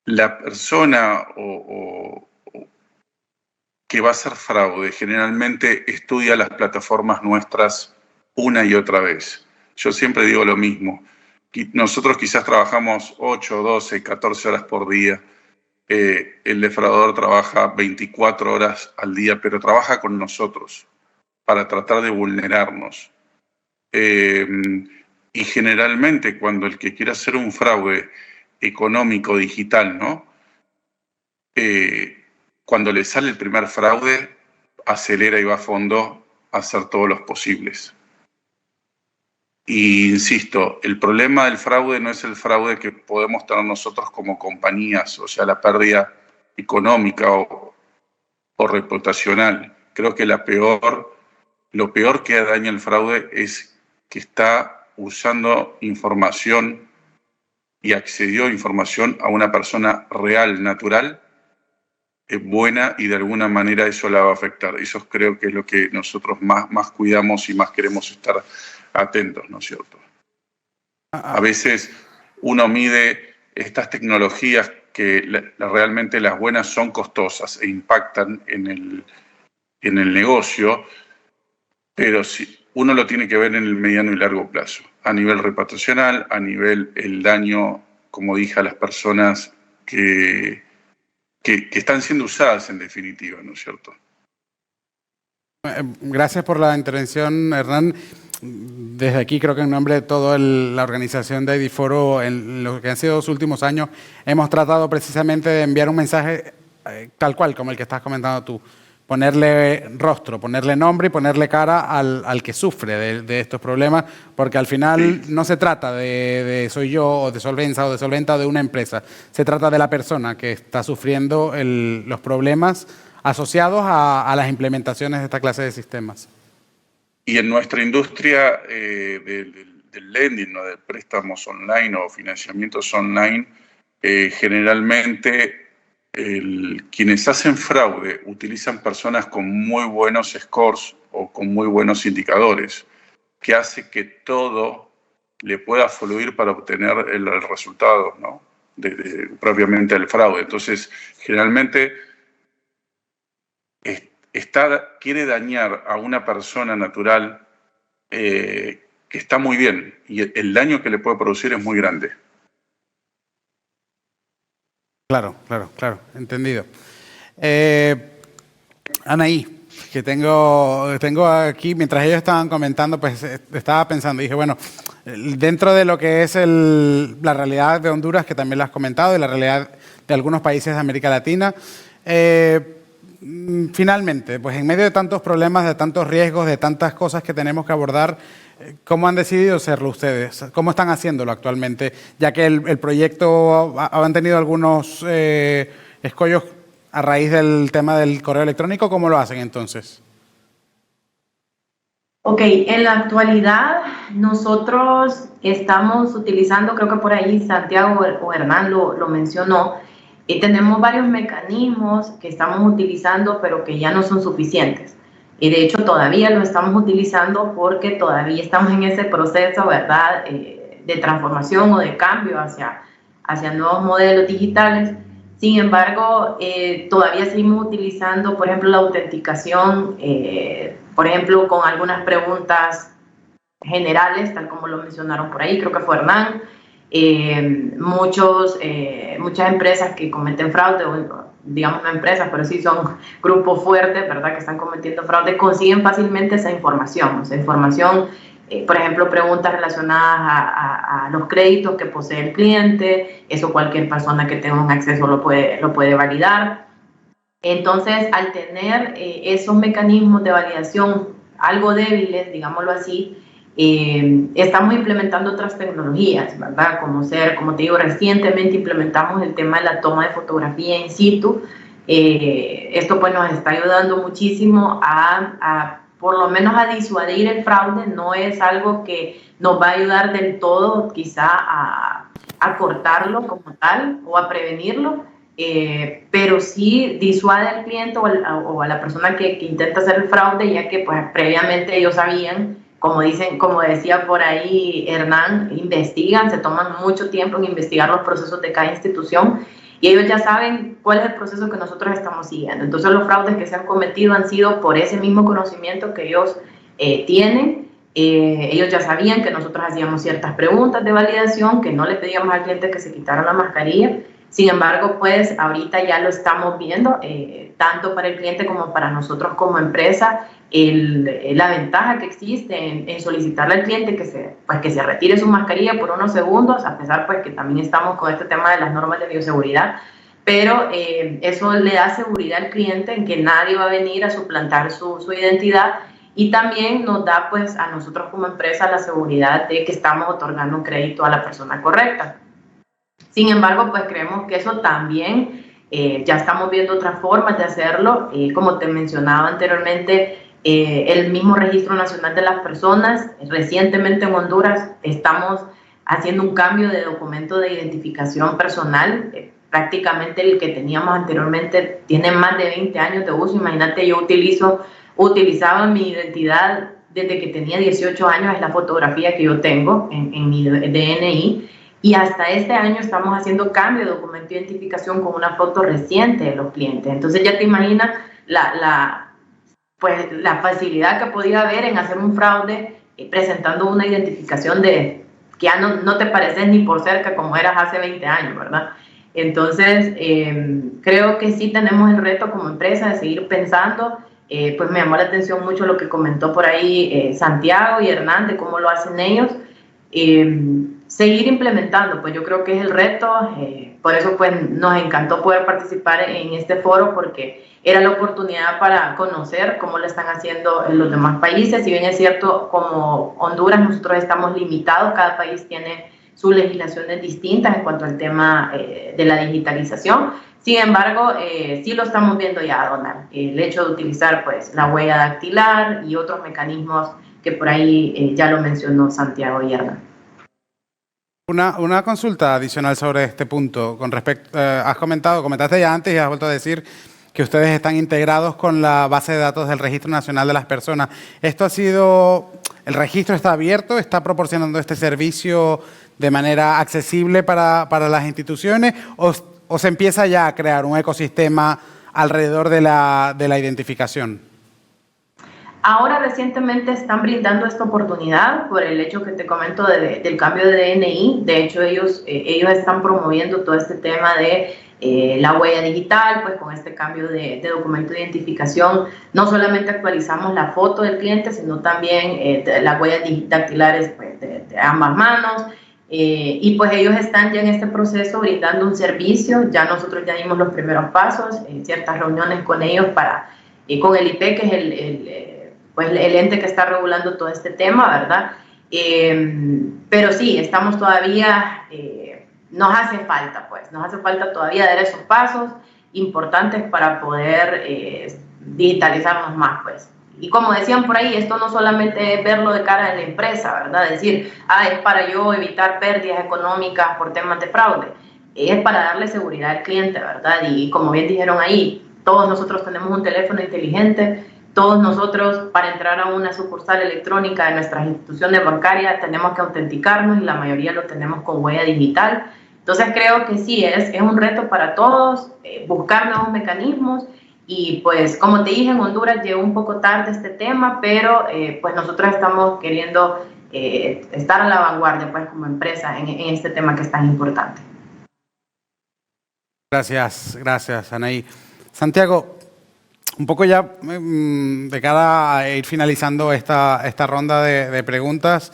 La persona que va a hacer fraude generalmente estudia las plataformas nuestras una y otra vez. Yo siempre digo lo mismo. Nosotros quizás trabajamos 8, 12, 14 horas por día. El defraudador trabaja 24 horas al día, pero trabaja con nosotros para tratar de vulnerarnos. Y generalmente cuando el que quiere hacer un fraude económico digital, ¿no? Cuando le sale el primer fraude, acelera y va a fondo a hacer todos los posibles. Y insisto, el problema del fraude no es el fraude que podemos tener nosotros como compañías, o sea, la pérdida económica o reputacional. Creo que lo peor que daña el fraude es que está usando información y accedió a información a una persona real, natural, buena, y de alguna manera eso la va a afectar. Eso creo que es lo que nosotros más cuidamos y más queremos estar atentos, ¿no es cierto? A veces uno mide estas tecnologías que realmente las buenas son costosas e impactan en el negocio, pero uno lo tiene que ver en el mediano y largo plazo, a nivel reputacional, a nivel el daño, como dije, a las personas que están siendo usadas en definitiva, ¿no es cierto? Gracias por la intervención, Hernán. desde aquí creo que en nombre de toda la organización de Ediforo, en lo que han sido los últimos años, hemos tratado precisamente de enviar un mensaje tal cual como el que estás comentando tú. Ponerle rostro, ponerle nombre y ponerle cara al que sufre de estos problemas, porque al final no se trata de soy yo o de Solvenza o de Solventa o de una empresa, se trata de la persona que está sufriendo los problemas asociados a las implementaciones de esta clase de sistemas. Y en nuestra industria del lending, ¿no?, de préstamos online o financiamientos online, generalmente quienes hacen fraude utilizan personas con muy buenos scores o con muy buenos indicadores, que hace que todo le pueda fluir para obtener el resultado, ¿no?, propiamente del fraude. Entonces, generalmente quiere dañar a una persona natural que está muy bien, y el daño que le puede producir es muy grande. Claro, entendido. Anaí, que tengo aquí, mientras ellos estaban comentando, pues estaba pensando, dije, bueno, dentro de lo que es la realidad de Honduras, que también lo has comentado, y la realidad de algunos países de América Latina, finalmente, pues en medio de tantos problemas, de tantos riesgos, de tantas cosas que tenemos que abordar, ¿cómo han decidido hacerlo ustedes? ¿Cómo están haciéndolo actualmente? Ya que el proyecto han tenido algunos escollos a raíz del tema del correo electrónico, ¿cómo lo hacen entonces? Ok, en la actualidad nosotros estamos utilizando, creo que por ahí Santiago o Hernán lo mencionó, tenemos varios mecanismos que estamos utilizando pero que ya no son suficientes. Y de hecho todavía lo estamos utilizando porque todavía estamos en ese proceso, ¿verdad?, de transformación o de cambio hacia nuevos modelos digitales. Sin embargo, todavía seguimos utilizando, por ejemplo, la autenticación, por ejemplo, con algunas preguntas generales, tal como lo mencionaron por ahí, creo que fue Hernán. Muchas empresas que cometen fraude, digamos no empresas, pero sí son grupos fuertes, ¿verdad?, que están cometiendo fraude, consiguen fácilmente esa información. Por ejemplo, preguntas relacionadas a los créditos que posee el cliente, eso cualquier persona que tenga un acceso lo puede validar. Entonces, al tener esos mecanismos de validación algo débiles, digámoslo así, estamos implementando otras tecnologías, ¿verdad? Como te digo, recientemente implementamos el tema de la toma de fotografía in situ. Esto pues nos está ayudando muchísimo a por lo menos a disuadir el fraude. No es algo que nos va a ayudar del todo quizá a cortarlo como tal o a prevenirlo, pero sí disuade al cliente o a la persona que intenta hacer el fraude, ya que pues previamente ellos sabían, como decía por ahí Hernán, investigan, se toman mucho tiempo en investigar los procesos de cada institución y ellos ya saben cuál es el proceso que nosotros estamos siguiendo. Entonces los fraudes que se han cometido han sido por ese mismo conocimiento que ellos tienen. Ellos ya sabían que nosotros hacíamos ciertas preguntas de validación, que no le pedíamos al cliente que se quitara la mascarilla. Sin embargo, pues ahorita ya lo estamos viendo, tanto para el cliente como para nosotros como empresa, la ventaja que existe en solicitarle al cliente que se retire su mascarilla por unos segundos, a pesar pues que también estamos con este tema de las normas de bioseguridad, pero eso le da seguridad al cliente en que nadie va a venir a suplantar su identidad, y también nos da pues a nosotros como empresa la seguridad de que estamos otorgando un crédito a la persona correcta. Sin embargo, pues creemos que eso también, ya estamos viendo otras formas de hacerlo. Como te mencionaba anteriormente, el mismo Registro Nacional de las Personas, recientemente en Honduras estamos haciendo un cambio de documento de identificación personal. Prácticamente el que teníamos anteriormente tiene más de 20 años de uso. Imagínate, yo utilizaba mi identidad desde que tenía 18 años, es la fotografía que yo tengo en mi DNI. Y hasta este año estamos haciendo cambio de documento de identificación con una foto reciente de los clientes. Entonces ya te imaginas la facilidad que podía haber en hacer un fraude presentando una identificación que ya no te pareces ni por cerca como eras hace 20 años, ¿verdad? Entonces creo que sí tenemos el reto como empresa de seguir pensando pues me llamó la atención mucho lo que comentó por ahí Santiago y Hernán, de cómo lo hacen ellos. Seguir implementando, pues yo creo que es el reto, por eso pues nos encantó poder participar en este foro, porque era la oportunidad para conocer cómo lo están haciendo en los demás países. Si bien es cierto, como Honduras nosotros estamos limitados, cada país tiene sus legislaciones distintas en cuanto al tema de la digitalización. Sin embargo, sí lo estamos viendo ya, Donald, el hecho de utilizar pues la huella dactilar y otros mecanismos que por ahí ya lo mencionó Santiago y Hernán. Una consulta adicional sobre este punto. Con respecto, comentaste ya antes y has vuelto a decir que ustedes están integrados con la base de datos del Registro Nacional de las Personas. ¿El registro está abierto? ¿Está proporcionando este servicio de manera accesible para las instituciones? ¿O se empieza ya a crear un ecosistema alrededor de la identificación? Ahora recientemente están brindando esta oportunidad por el hecho que te comento del cambio de DNI. De hecho, ellos están promoviendo todo este tema de la huella digital, pues con este cambio de documento de identificación. No solamente actualizamos la foto del cliente, sino también las huellas dactilares pues, de ambas manos. Y pues ellos están ya en este proceso brindando un servicio. Ya nosotros ya dimos los primeros pasos en ciertas reuniones con ellos con el IP, que es el ente que está regulando todo este tema, ¿verdad? Pero sí, estamos todavía, nos hace falta todavía dar esos pasos importantes para poder digitalizarnos más, pues. Y como decían por ahí, esto no solamente es verlo de cara de la empresa, ¿verdad? Decir, es para yo evitar pérdidas económicas por temas de fraude. Es para darle seguridad al cliente, ¿verdad? Y como bien dijeron ahí, todos nosotros tenemos un teléfono inteligente. Todos nosotros, para entrar a una sucursal electrónica de nuestras instituciones bancarias, tenemos que autenticarnos y la mayoría lo tenemos con huella digital. Entonces creo que sí, es un reto para todos, buscar nuevos mecanismos. Y pues como te dije, en Honduras llegó un poco tarde este tema, pero pues nosotros estamos queriendo estar a la vanguardia pues como empresa en este tema que es tan importante. Gracias, Anaí. Santiago, un poco ya de cara a ir finalizando esta ronda de preguntas,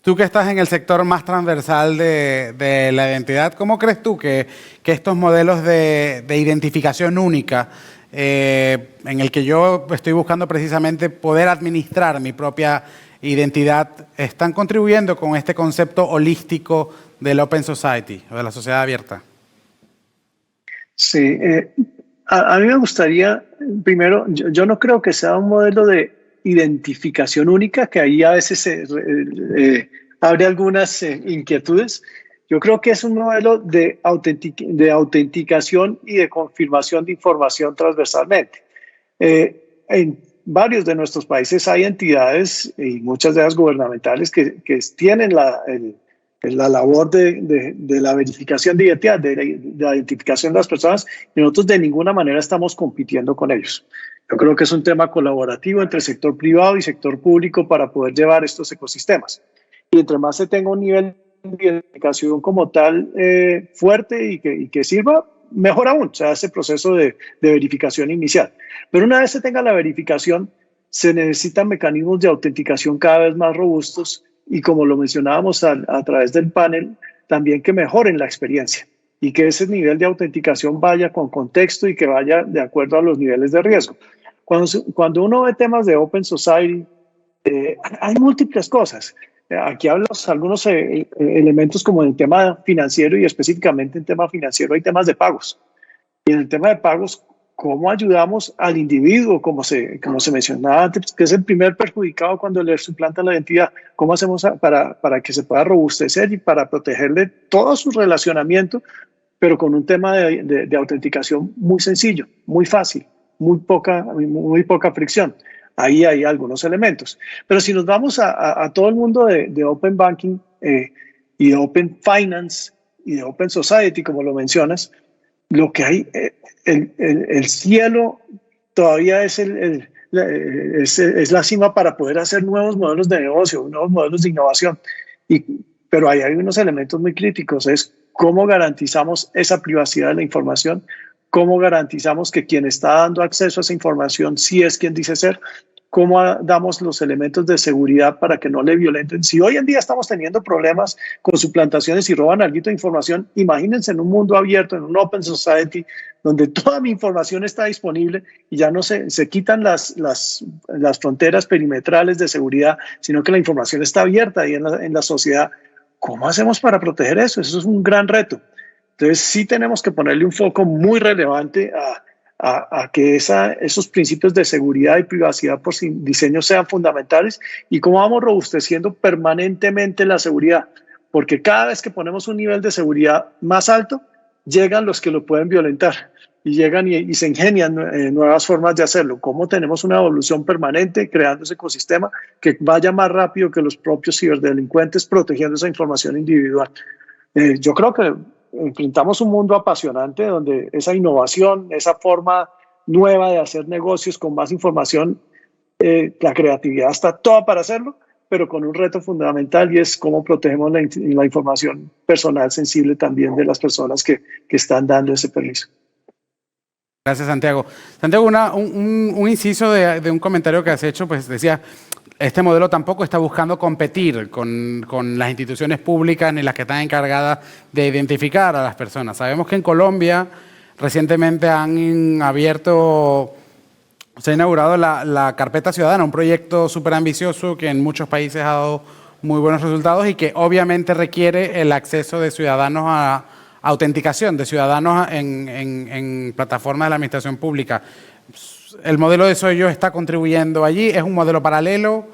tú que estás en el sector más transversal de la identidad, ¿cómo crees tú que estos modelos de identificación única, en el que yo estoy buscando precisamente poder administrar mi propia identidad, están contribuyendo con este concepto holístico del Open Society o de la sociedad abierta? Sí, a mí me gustaría, primero, yo no creo que sea un modelo de identificación única, que ahí a veces abre algunas inquietudes. Yo creo que es un modelo de autenticación y de confirmación de información transversalmente. En varios de nuestros países hay entidades y muchas de ellas gubernamentales que tienen la labor de la verificación de identidad, de la identificación de las personas, y nosotros de ninguna manera estamos compitiendo con ellos. Yo creo que es un tema colaborativo entre sector privado y sector público para poder llevar estos ecosistemas. Y entre más se tenga un nivel de identificación como tal fuerte y que sirva, mejor aún, o sea, ese proceso de verificación inicial. Pero una vez se tenga la verificación, se necesitan mecanismos de autenticación cada vez más robustos y, como lo mencionábamos a través del panel, también que mejoren la experiencia y que ese nivel de autenticación vaya con contexto y que vaya de acuerdo a los niveles de riesgo. Cuando uno ve temas de Open Society, hay múltiples cosas. Aquí hablamos algunos elementos como en el tema financiero, y específicamente en tema financiero hay temas de pagos. Y en el tema de pagos, ¿cómo ayudamos al individuo, como se mencionaba antes, que es el primer perjudicado cuando le suplanta la identidad? ¿Cómo hacemos para que se pueda robustecer y para protegerle todo su relacionamiento, pero con un tema de autenticación muy sencillo, muy fácil, muy poca fricción? Ahí hay algunos elementos. Pero si nos vamos a todo el mundo de Open Banking y de Open Finance y de Open Society, como lo mencionas, lo que hay, el cielo todavía es la cima para poder hacer nuevos modelos de negocio, nuevos modelos de innovación. Pero hay unos elementos muy críticos, es cómo garantizamos esa privacidad de la información, ¿Cómo garantizamos que quien está dando acceso a esa información sí es quien dice ser? ¿Cómo damos los elementos de seguridad para que no le violenten? Si hoy en día estamos teniendo problemas con suplantaciones y roban algo de información, imagínense en un mundo abierto, en un open society, donde toda mi información está disponible y ya no se quitan las fronteras perimetrales de seguridad, sino que la información está abierta ahí en la sociedad. ¿Cómo hacemos para proteger eso? Eso es un gran reto. Entonces sí tenemos que ponerle un foco muy relevante a que esos principios de seguridad y privacidad por diseño sean fundamentales y cómo vamos robusteciendo permanentemente la seguridad, porque cada vez que ponemos un nivel de seguridad más alto, llegan los que lo pueden violentar y llegan y se ingenian nuevas formas de hacerlo. Cómo tenemos una evolución permanente creando ese ecosistema que vaya más rápido que los propios ciberdelincuentes protegiendo esa información individual. Yo creo que enfrentamos un mundo apasionante donde esa innovación, esa forma nueva de hacer negocios con más información, la creatividad está toda para hacerlo, pero con un reto fundamental y es cómo protegemos la información personal sensible también de las personas que están dando ese permiso. Gracias, Santiago. Santiago, un inciso de un comentario que has hecho, pues decía, este modelo tampoco está buscando competir con las instituciones públicas ni las que están encargadas de identificar a las personas. Sabemos que en Colombia recientemente se ha inaugurado la Carpeta Ciudadana, un proyecto súper ambicioso que en muchos países ha dado muy buenos resultados y que obviamente requiere el acceso de ciudadanos a autenticación de ciudadanos en plataformas de la administración pública. ¿El modelo de Soy Yo está contribuyendo allí? ¿Es un modelo paralelo?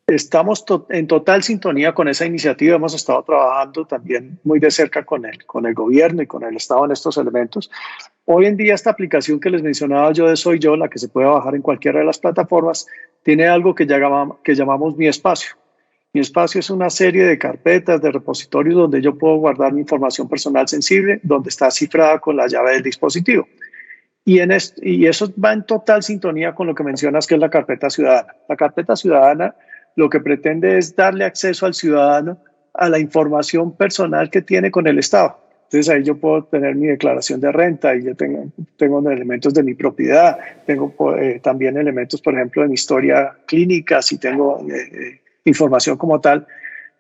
Estamos en total sintonía con esa iniciativa. Hemos estado trabajando también muy de cerca con el gobierno y con el Estado en estos elementos. Hoy en día esta aplicación que les mencionaba yo de Soy Yo, la que se puede bajar en cualquiera de las plataformas, tiene algo que llamamos Mi Espacio. Mi Espacio es una serie de carpetas, de repositorios donde yo puedo guardar mi información personal sensible, donde está cifrada con la llave del dispositivo. Y eso va en total sintonía con lo que mencionas, que es la Carpeta Ciudadana. La Carpeta Ciudadana lo que pretende es darle acceso al ciudadano a la información personal que tiene con el Estado. Entonces ahí yo puedo tener mi declaración de renta y yo tengo elementos de mi propiedad, tengo también elementos, por ejemplo, de mi historia clínica, si tengo información como tal.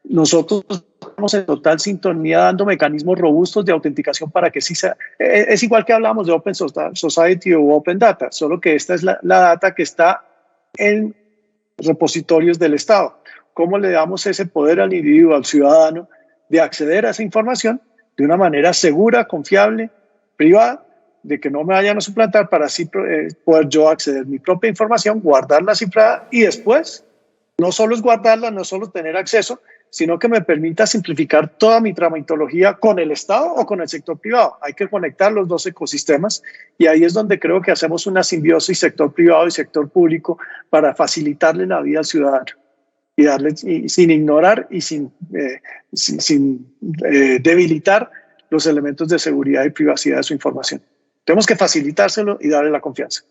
Nosotros estamos en total sintonía dando mecanismos robustos de autenticación para que sí sea. Es igual que hablamos de Open Society o Open Data, solo que esta es la data que está en repositorios del Estado. ¿Cómo le damos ese poder al individuo, al ciudadano, de acceder a esa información de una manera segura, confiable, privada, de que no me vayan a suplantar para así poder yo acceder a mi propia información, guardarla cifrada y después no solo es guardarla, no solo tener acceso, sino que me permita simplificar toda mi tramitología con el Estado o con el sector privado. Hay que conectar los dos ecosistemas y ahí es donde creo que hacemos una simbiosis sector privado y sector público para facilitarle la vida al ciudadano y darle, sin ignorar y sin debilitar los elementos de seguridad y privacidad de su información. Tenemos que facilitárselo y darle la confianza.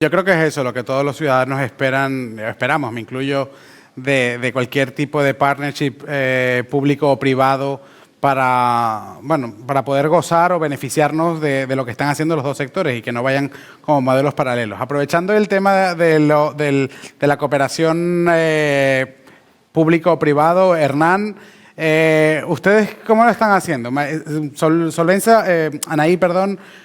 Yo creo que es eso lo que todos los ciudadanos esperamos, me incluyo, de cualquier tipo de partnership público o privado para poder gozar o beneficiarnos de lo que están haciendo los dos sectores y que no vayan como modelos paralelos. Aprovechando el tema de la cooperación público-privado, Hernán, ¿ustedes cómo lo están haciendo? Anaí,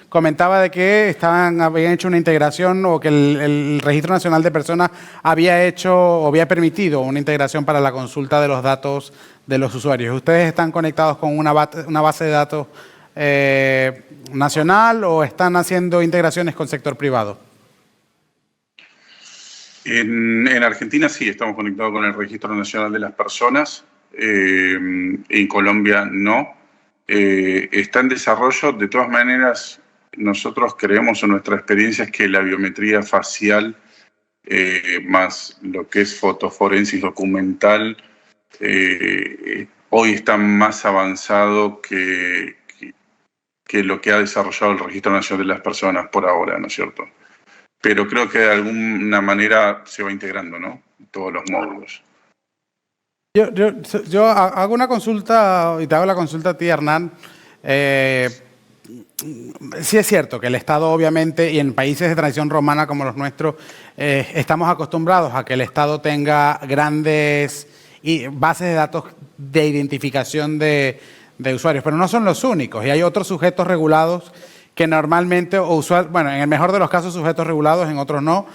comentaba de que habían hecho una integración o que el Registro Nacional de Personas había hecho o había permitido una integración para la consulta de los datos de los usuarios. ¿Ustedes están conectados con una base de datos nacional o están haciendo integraciones con sector privado? En Argentina sí, estamos conectados con el Registro Nacional de las Personas. En Colombia no. Está en desarrollo. De todas maneras, nosotros creemos en nuestra experiencia es que la biometría facial, más lo que es fotoforensis documental, hoy está más avanzado que lo que ha desarrollado el Registro Nacional de las Personas por ahora, ¿no es cierto? Pero creo que de alguna manera se va integrando, ¿no? Todos los módulos. Yo hago una consulta y te hago la consulta a ti, Hernán. sí es cierto que el Estado obviamente, y en países de tradición romana como los nuestros, estamos acostumbrados a que el Estado tenga grandes bases de datos de identificación de usuarios, pero no son los únicos, y hay otros sujetos regulados que normalmente, bueno, en el mejor de los casos sujetos regulados, en otros no,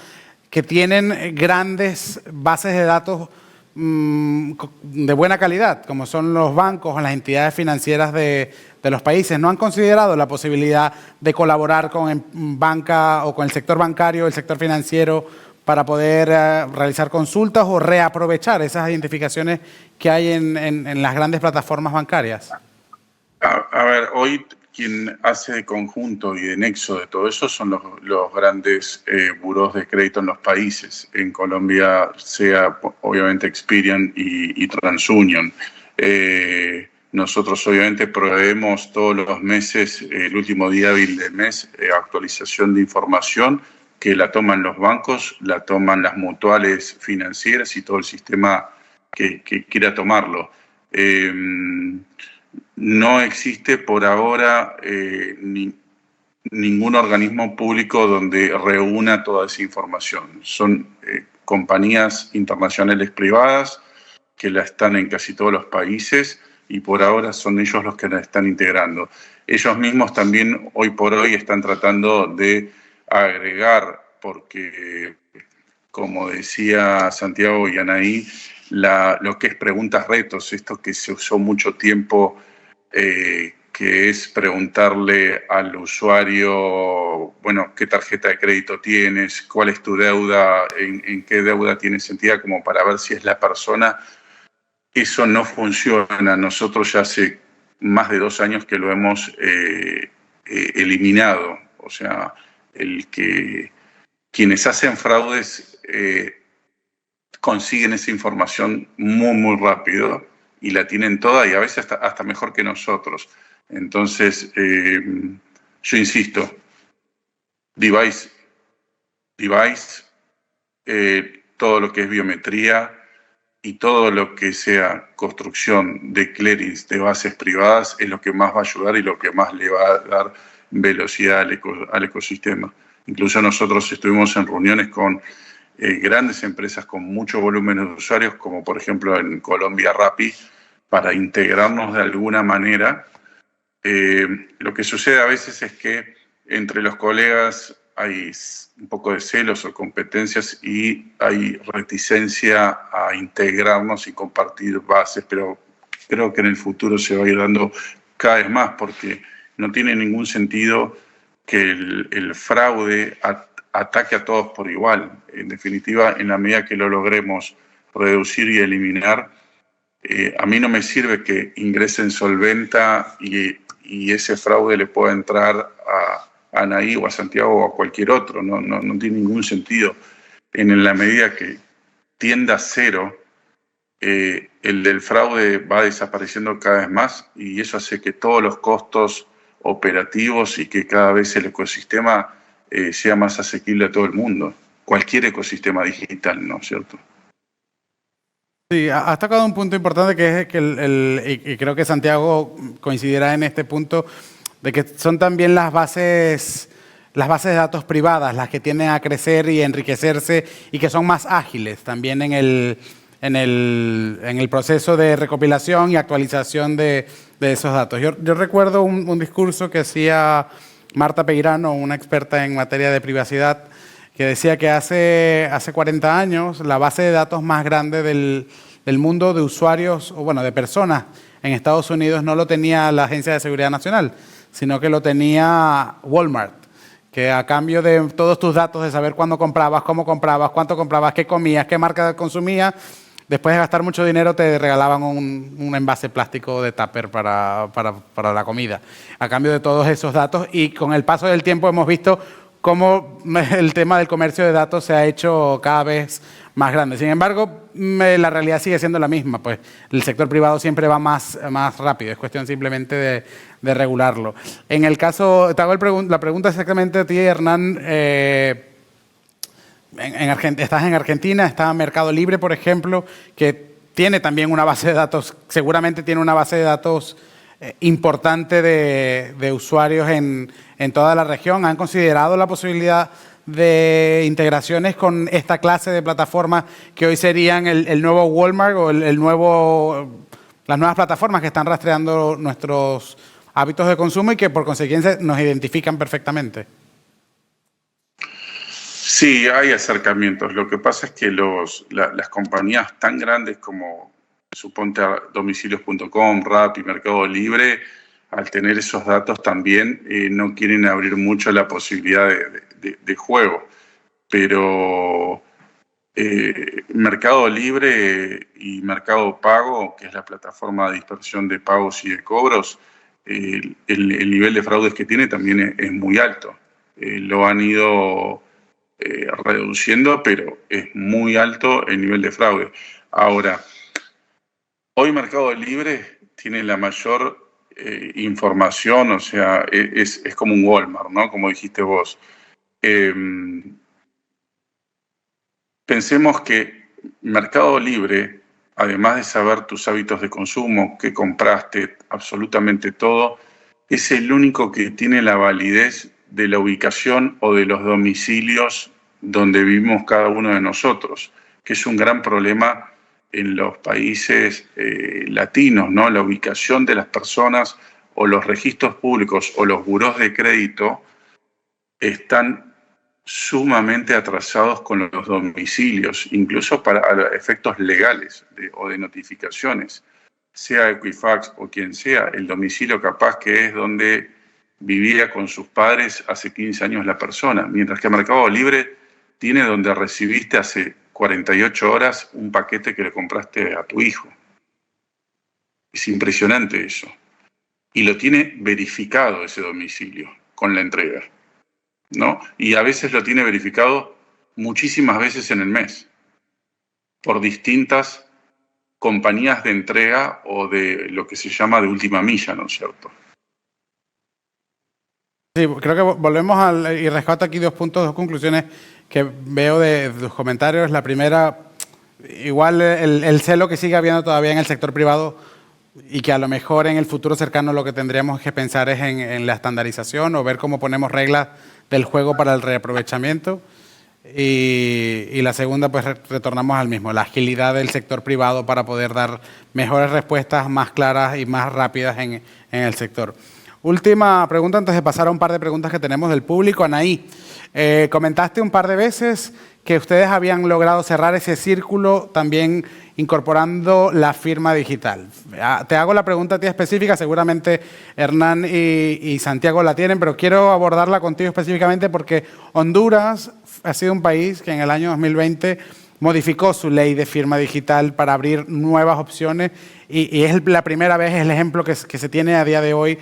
que tienen grandes bases de datos de buena calidad, como son los bancos o las entidades financieras de los países. ¿No han considerado la posibilidad de colaborar con banca o con el sector bancario, el sector financiero, para poder realizar consultas o reaprovechar esas identificaciones que hay en las grandes plataformas bancarias? A ver, hoy quien hace de conjunto y de nexo de todo eso son los grandes burós de crédito en los países. En Colombia sea obviamente Experian y TransUnion. Nosotros obviamente proveemos todos los meses, el último día hábil del mes, actualización de información que la toman los bancos, la toman las mutuales financieras y todo el sistema que quiera tomarlo. No existe por ahora ningún organismo público donde reúna toda esa información. Son compañías internacionales privadas que la están en casi todos los países y por ahora son ellos los que la están integrando. Ellos mismos también hoy por hoy están tratando de agregar, porque como decía Santiago y Anaí, lo que es preguntas-retos, esto que se usó mucho tiempo, que es preguntarle al usuario, bueno, qué tarjeta de crédito tienes, cuál es tu deuda, en qué deuda tienes sentida, como para ver si es la persona. Eso no funciona. Nosotros ya hace más de 2 años que lo hemos eliminado. O sea, quienes hacen fraudes consiguen esa información muy, muy rápido y la tienen toda y a veces hasta mejor que nosotros. Entonces, yo insisto, device, todo lo que es biometría y todo lo que sea construcción de clearings de bases privadas es lo que más va a ayudar y lo que más le va a dar velocidad al ecosistema. Incluso nosotros estuvimos en reuniones con grandes empresas con mucho volumen de usuarios, como por ejemplo en Colombia Rappi, para integrarnos de alguna manera. Lo que sucede a veces es que entre los colegas hay un poco de celos o competencias y hay reticencia a integrarnos y compartir bases, pero creo que en el futuro se va a ir dando cada vez más, porque no tiene ningún sentido que el fraude ataque a todos por igual. En definitiva, en la medida que lo logremos reducir y eliminar, a mí no me sirve que ingrese en Solventa y ese fraude le pueda entrar a Anaí o a Santiago o a cualquier otro. No tiene ningún sentido. En la medida que tienda a cero, el del fraude va desapareciendo cada vez más y eso hace que todos los costos operativos y que cada vez el ecosistema sea más asequible a todo el mundo. Cualquier ecosistema digital, ¿no es cierto? Sí, has tocado un punto importante que es que y creo que Santiago coincidirá en este punto, de que son también las bases de datos privadas las que tienden a crecer y enriquecerse y que son más ágiles también en el proceso de recopilación y actualización de esos datos. Yo recuerdo un discurso que hacía Marta Peirano, una experta en materia de privacidad, que decía que hace 40 años la base de datos más grande del mundo de usuarios, o bueno, de personas en Estados Unidos no lo tenía la Agencia de Seguridad Nacional, sino que lo tenía Walmart, que a cambio de todos tus datos, de saber cuándo comprabas, cómo comprabas, cuánto comprabas, qué comías, qué marca consumías, después de gastar mucho dinero te regalaban un envase plástico de tupper para la comida, a cambio de todos esos datos. Y con el paso del tiempo hemos visto cómo el tema del comercio de datos se ha hecho cada vez más grande. Sin embargo, la realidad sigue siendo la misma, pues el sector privado siempre va más rápido, es cuestión simplemente de regularlo. En el caso, te hago la pregunta exactamente a ti, Hernán. Estás en Argentina, está Mercado Libre, por ejemplo, que tiene también una base de datos, seguramente tiene una base de datos importante de usuarios en toda la región. ¿Han considerado la posibilidad de integraciones con esta clase de plataformas que hoy serían el nuevo Walmart o las nuevas plataformas que están rastreando nuestros hábitos de consumo y que por consiguiente nos identifican perfectamente? Sí, hay acercamientos. Lo que pasa es que las compañías tan grandes como, suponte, domicilios.com, Rappi, Mercado Libre, al tener esos datos también no quieren abrir mucho la posibilidad de juego. Pero Mercado Libre y Mercado Pago, que es la plataforma de dispersión de pagos y de cobros, el nivel de fraudes que tiene también es muy alto. Lo han ido reduciendo, pero es muy alto el nivel de fraude. Ahora, hoy Mercado Libre tiene la mayor información, o sea, es como un Walmart, ¿no? Como dijiste vos. Pensemos que Mercado Libre, además de saber tus hábitos de consumo, qué compraste, absolutamente todo, es el único que tiene la validez de la ubicación o de los domicilios donde vivimos cada uno de nosotros, que es un gran problema en los países latinos, ¿no? La ubicación de las personas o los registros públicos o los burós de crédito están sumamente atrasados con los domicilios, incluso para efectos legales o de notificaciones, sea Equifax o quien sea, el domicilio capaz que es donde vivía con sus padres hace 15 años la persona, mientras que Mercado Libre tiene donde recibiste hace 48 horas un paquete que le compraste a tu hijo. Es impresionante eso. Y lo tiene verificado ese domicilio con la entrega, ¿no? Y a veces lo tiene verificado muchísimas veces en el mes por distintas compañías de entrega o de lo que se llama de última milla, ¿no es cierto? Sí, creo que volvemos y rescato aquí dos conclusiones que veo de tus comentarios. La primera, igual el celo que sigue habiendo todavía en el sector privado y que a lo mejor en el futuro cercano lo que tendríamos que pensar es en la estandarización o ver cómo ponemos reglas del juego para el reaprovechamiento. Y la segunda, pues retornamos al mismo, la agilidad del sector privado para poder dar mejores respuestas más claras y más rápidas en el sector. Última pregunta antes de pasar a un par de preguntas que tenemos del público. Anaí, comentaste un par de veces que ustedes habían logrado cerrar ese círculo también incorporando la firma digital. Te hago la pregunta a ti específica, seguramente Hernán y Santiago la tienen, pero quiero abordarla contigo específicamente porque Honduras ha sido un país que en el año 2020 modificó su ley de firma digital para abrir nuevas opciones y es la primera vez, es el ejemplo que se tiene a día de hoy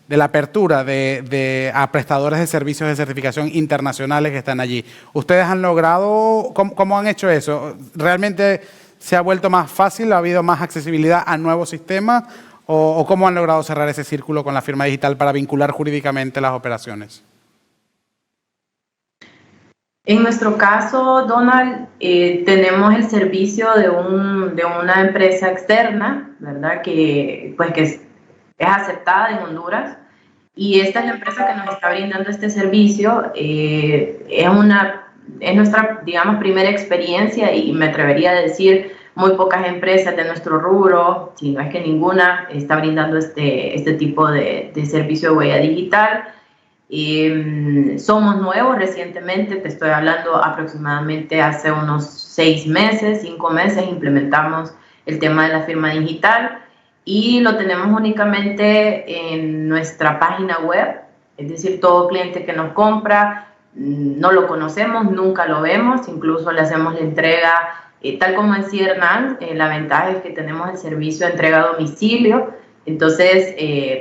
de la apertura a prestadores de servicios de certificación internacionales que están allí. ¿Ustedes han logrado, cómo han hecho eso? ¿Realmente se ha vuelto más fácil? ¿Ha habido más accesibilidad a nuevos sistemas? ¿O cómo han logrado cerrar ese círculo con la firma digital para vincular jurídicamente las operaciones? En nuestro caso, Donald, tenemos el servicio de una empresa externa, ¿verdad? Que es aceptada en Honduras. Y esta es la empresa que nos está brindando este servicio. Es nuestra, digamos, primera experiencia y me atrevería a decir muy pocas empresas de nuestro rubro, si no es que ninguna, está brindando este tipo de servicio de huella digital. Somos nuevos recientemente, te estoy hablando aproximadamente hace unos 5 meses implementamos el tema de la firma digital. Y lo tenemos únicamente en nuestra página web, es decir, todo cliente que nos compra, no lo conocemos, nunca lo vemos, incluso le hacemos la entrega, tal como decía Hernán, la ventaja es que tenemos el servicio de entrega a domicilio, entonces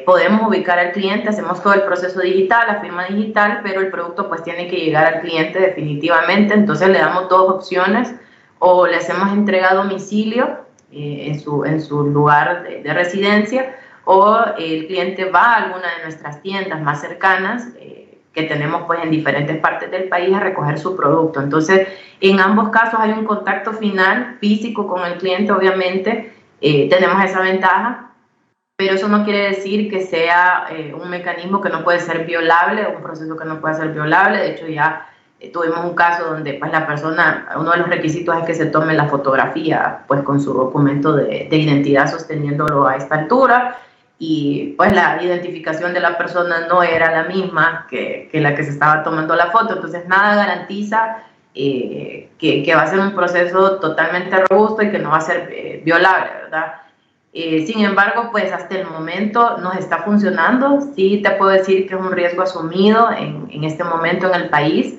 podemos ubicar al cliente, hacemos todo el proceso digital, la firma digital, pero el producto pues tiene que llegar al cliente definitivamente, entonces le damos dos opciones, o le hacemos entrega a domicilio, en su lugar de residencia, o el cliente va a alguna de nuestras tiendas más cercanas que tenemos pues en diferentes partes del país a recoger su producto. Entonces, en ambos casos hay un contacto final físico con el cliente, obviamente tenemos esa ventaja, pero eso no quiere decir que sea un mecanismo que no puede ser violable, un proceso que no puede ser violable. De hecho, ya tuvimos un caso donde pues, la persona, uno de los requisitos es que se tome la fotografía pues, con su documento de identidad sosteniéndolo a esta altura, y pues la identificación de la persona no era la misma que la que se estaba tomando la foto. Entonces nada garantiza que va a ser un proceso totalmente robusto y que no va a ser violable, ¿verdad? Sin embargo, pues hasta el momento nos está funcionando. Sí te puedo decir que es un riesgo asumido en este momento en el país,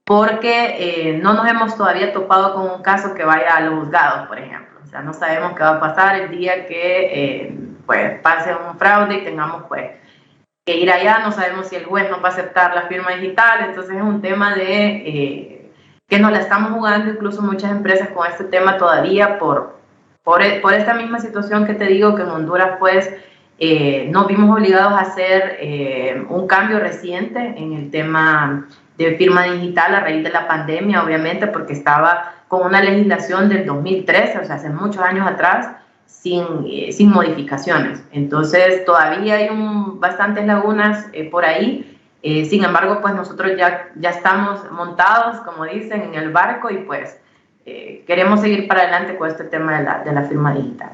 porque no nos hemos todavía topado con un caso que vaya a los juzgados, por ejemplo. O sea, no sabemos qué va a pasar el día que pues, pase un fraude y tengamos pues, que ir allá. No sabemos si el juez nos va a aceptar la firma digital. Entonces es un tema de que nos la estamos jugando, incluso muchas empresas con este tema todavía por esta misma situación que te digo, que en Honduras pues nos vimos obligados a hacer un cambio reciente en el tema de firma digital a raíz de la pandemia, obviamente, porque estaba con una legislación del 2013, o sea, hace muchos años atrás, sin modificaciones. Entonces, todavía hay bastantes lagunas por ahí. Sin embargo, pues nosotros ya estamos montados, como dicen, en el barco y pues queremos seguir para adelante con este tema de la firma digital.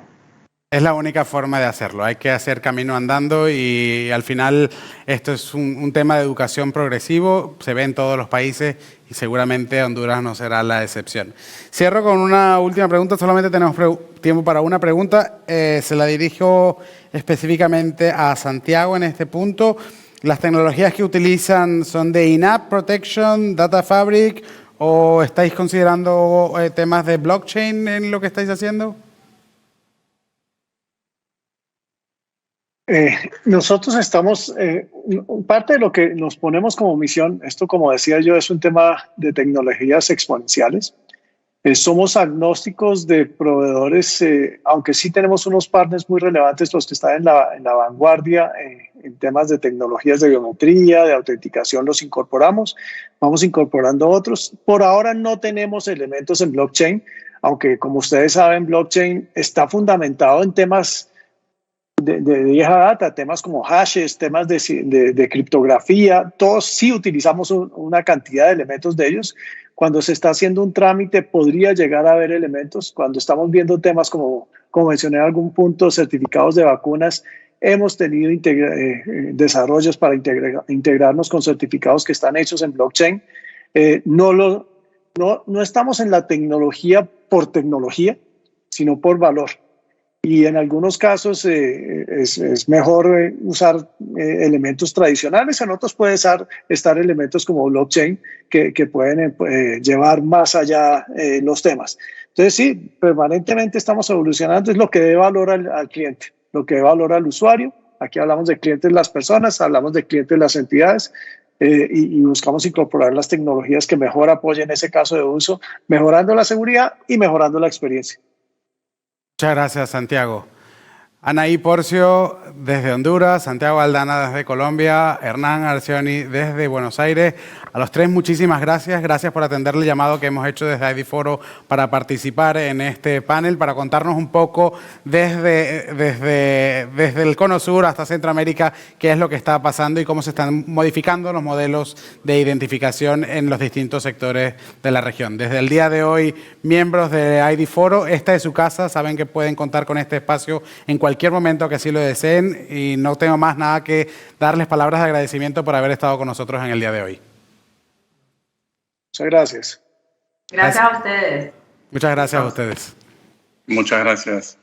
Es la única forma de hacerlo, hay que hacer camino andando y al final esto es un tema de educación progresivo, se ve en todos los países y seguramente Honduras no será la excepción. Cierro con una última pregunta, solamente tenemos tiempo para una pregunta, se la dirijo específicamente a Santiago en este punto. ¿Las tecnologías que utilizan son de in-app protection, data fabric o estáis considerando temas de blockchain en lo que estáis haciendo? Nosotros estamos, parte de lo que nos ponemos como misión, esto como decía yo, es un tema de tecnologías exponenciales. Somos agnósticos de proveedores, aunque sí tenemos unos partners muy relevantes, los que están en la vanguardia en temas de tecnologías de biometría, de autenticación, los incorporamos, vamos incorporando otros. Por ahora no tenemos elementos en blockchain, aunque como ustedes saben, blockchain está fundamentado en temas de vieja data, temas como hashes, temas de criptografía, todos sí utilizamos una cantidad de elementos de ellos. Cuando se está haciendo un trámite podría llegar a haber elementos. Cuando estamos viendo temas como mencioné en algún punto, certificados de vacunas, hemos tenido desarrollos para integrarnos con certificados que están hechos en blockchain. No estamos en la tecnología por tecnología, sino por valor. Y en algunos casos es mejor usar elementos tradicionales, en otros puede estar elementos como blockchain que pueden llevar más allá los temas. Entonces sí, permanentemente estamos evolucionando, es lo que dé valor al cliente, lo que dé valor al usuario. Aquí hablamos de clientes las personas, hablamos de clientes las entidades y buscamos incorporar las tecnologías que mejor apoyen ese caso de uso, mejorando la seguridad y mejorando la experiencia. Muchas gracias, Santiago. Anaí Porcio desde Honduras, Santiago Aldana desde Colombia, Hernán Arcioni desde Buenos Aires. A los tres muchísimas gracias. Gracias por atender el llamado que hemos hecho desde ID Foro para participar en este panel, para contarnos un poco desde el Cono Sur hasta Centroamérica qué es lo que está pasando y cómo se están modificando los modelos de identificación en los distintos sectores de la región. Desde el día de hoy, miembros de ID Foro, esta es su casa, saben que pueden contar con este espacio en cualquier momento que así lo deseen y no tengo más nada que darles palabras de agradecimiento por haber estado con nosotros en el día de hoy. Muchas gracias. Gracias a ustedes. Muchas gracias a ustedes. Muchas gracias.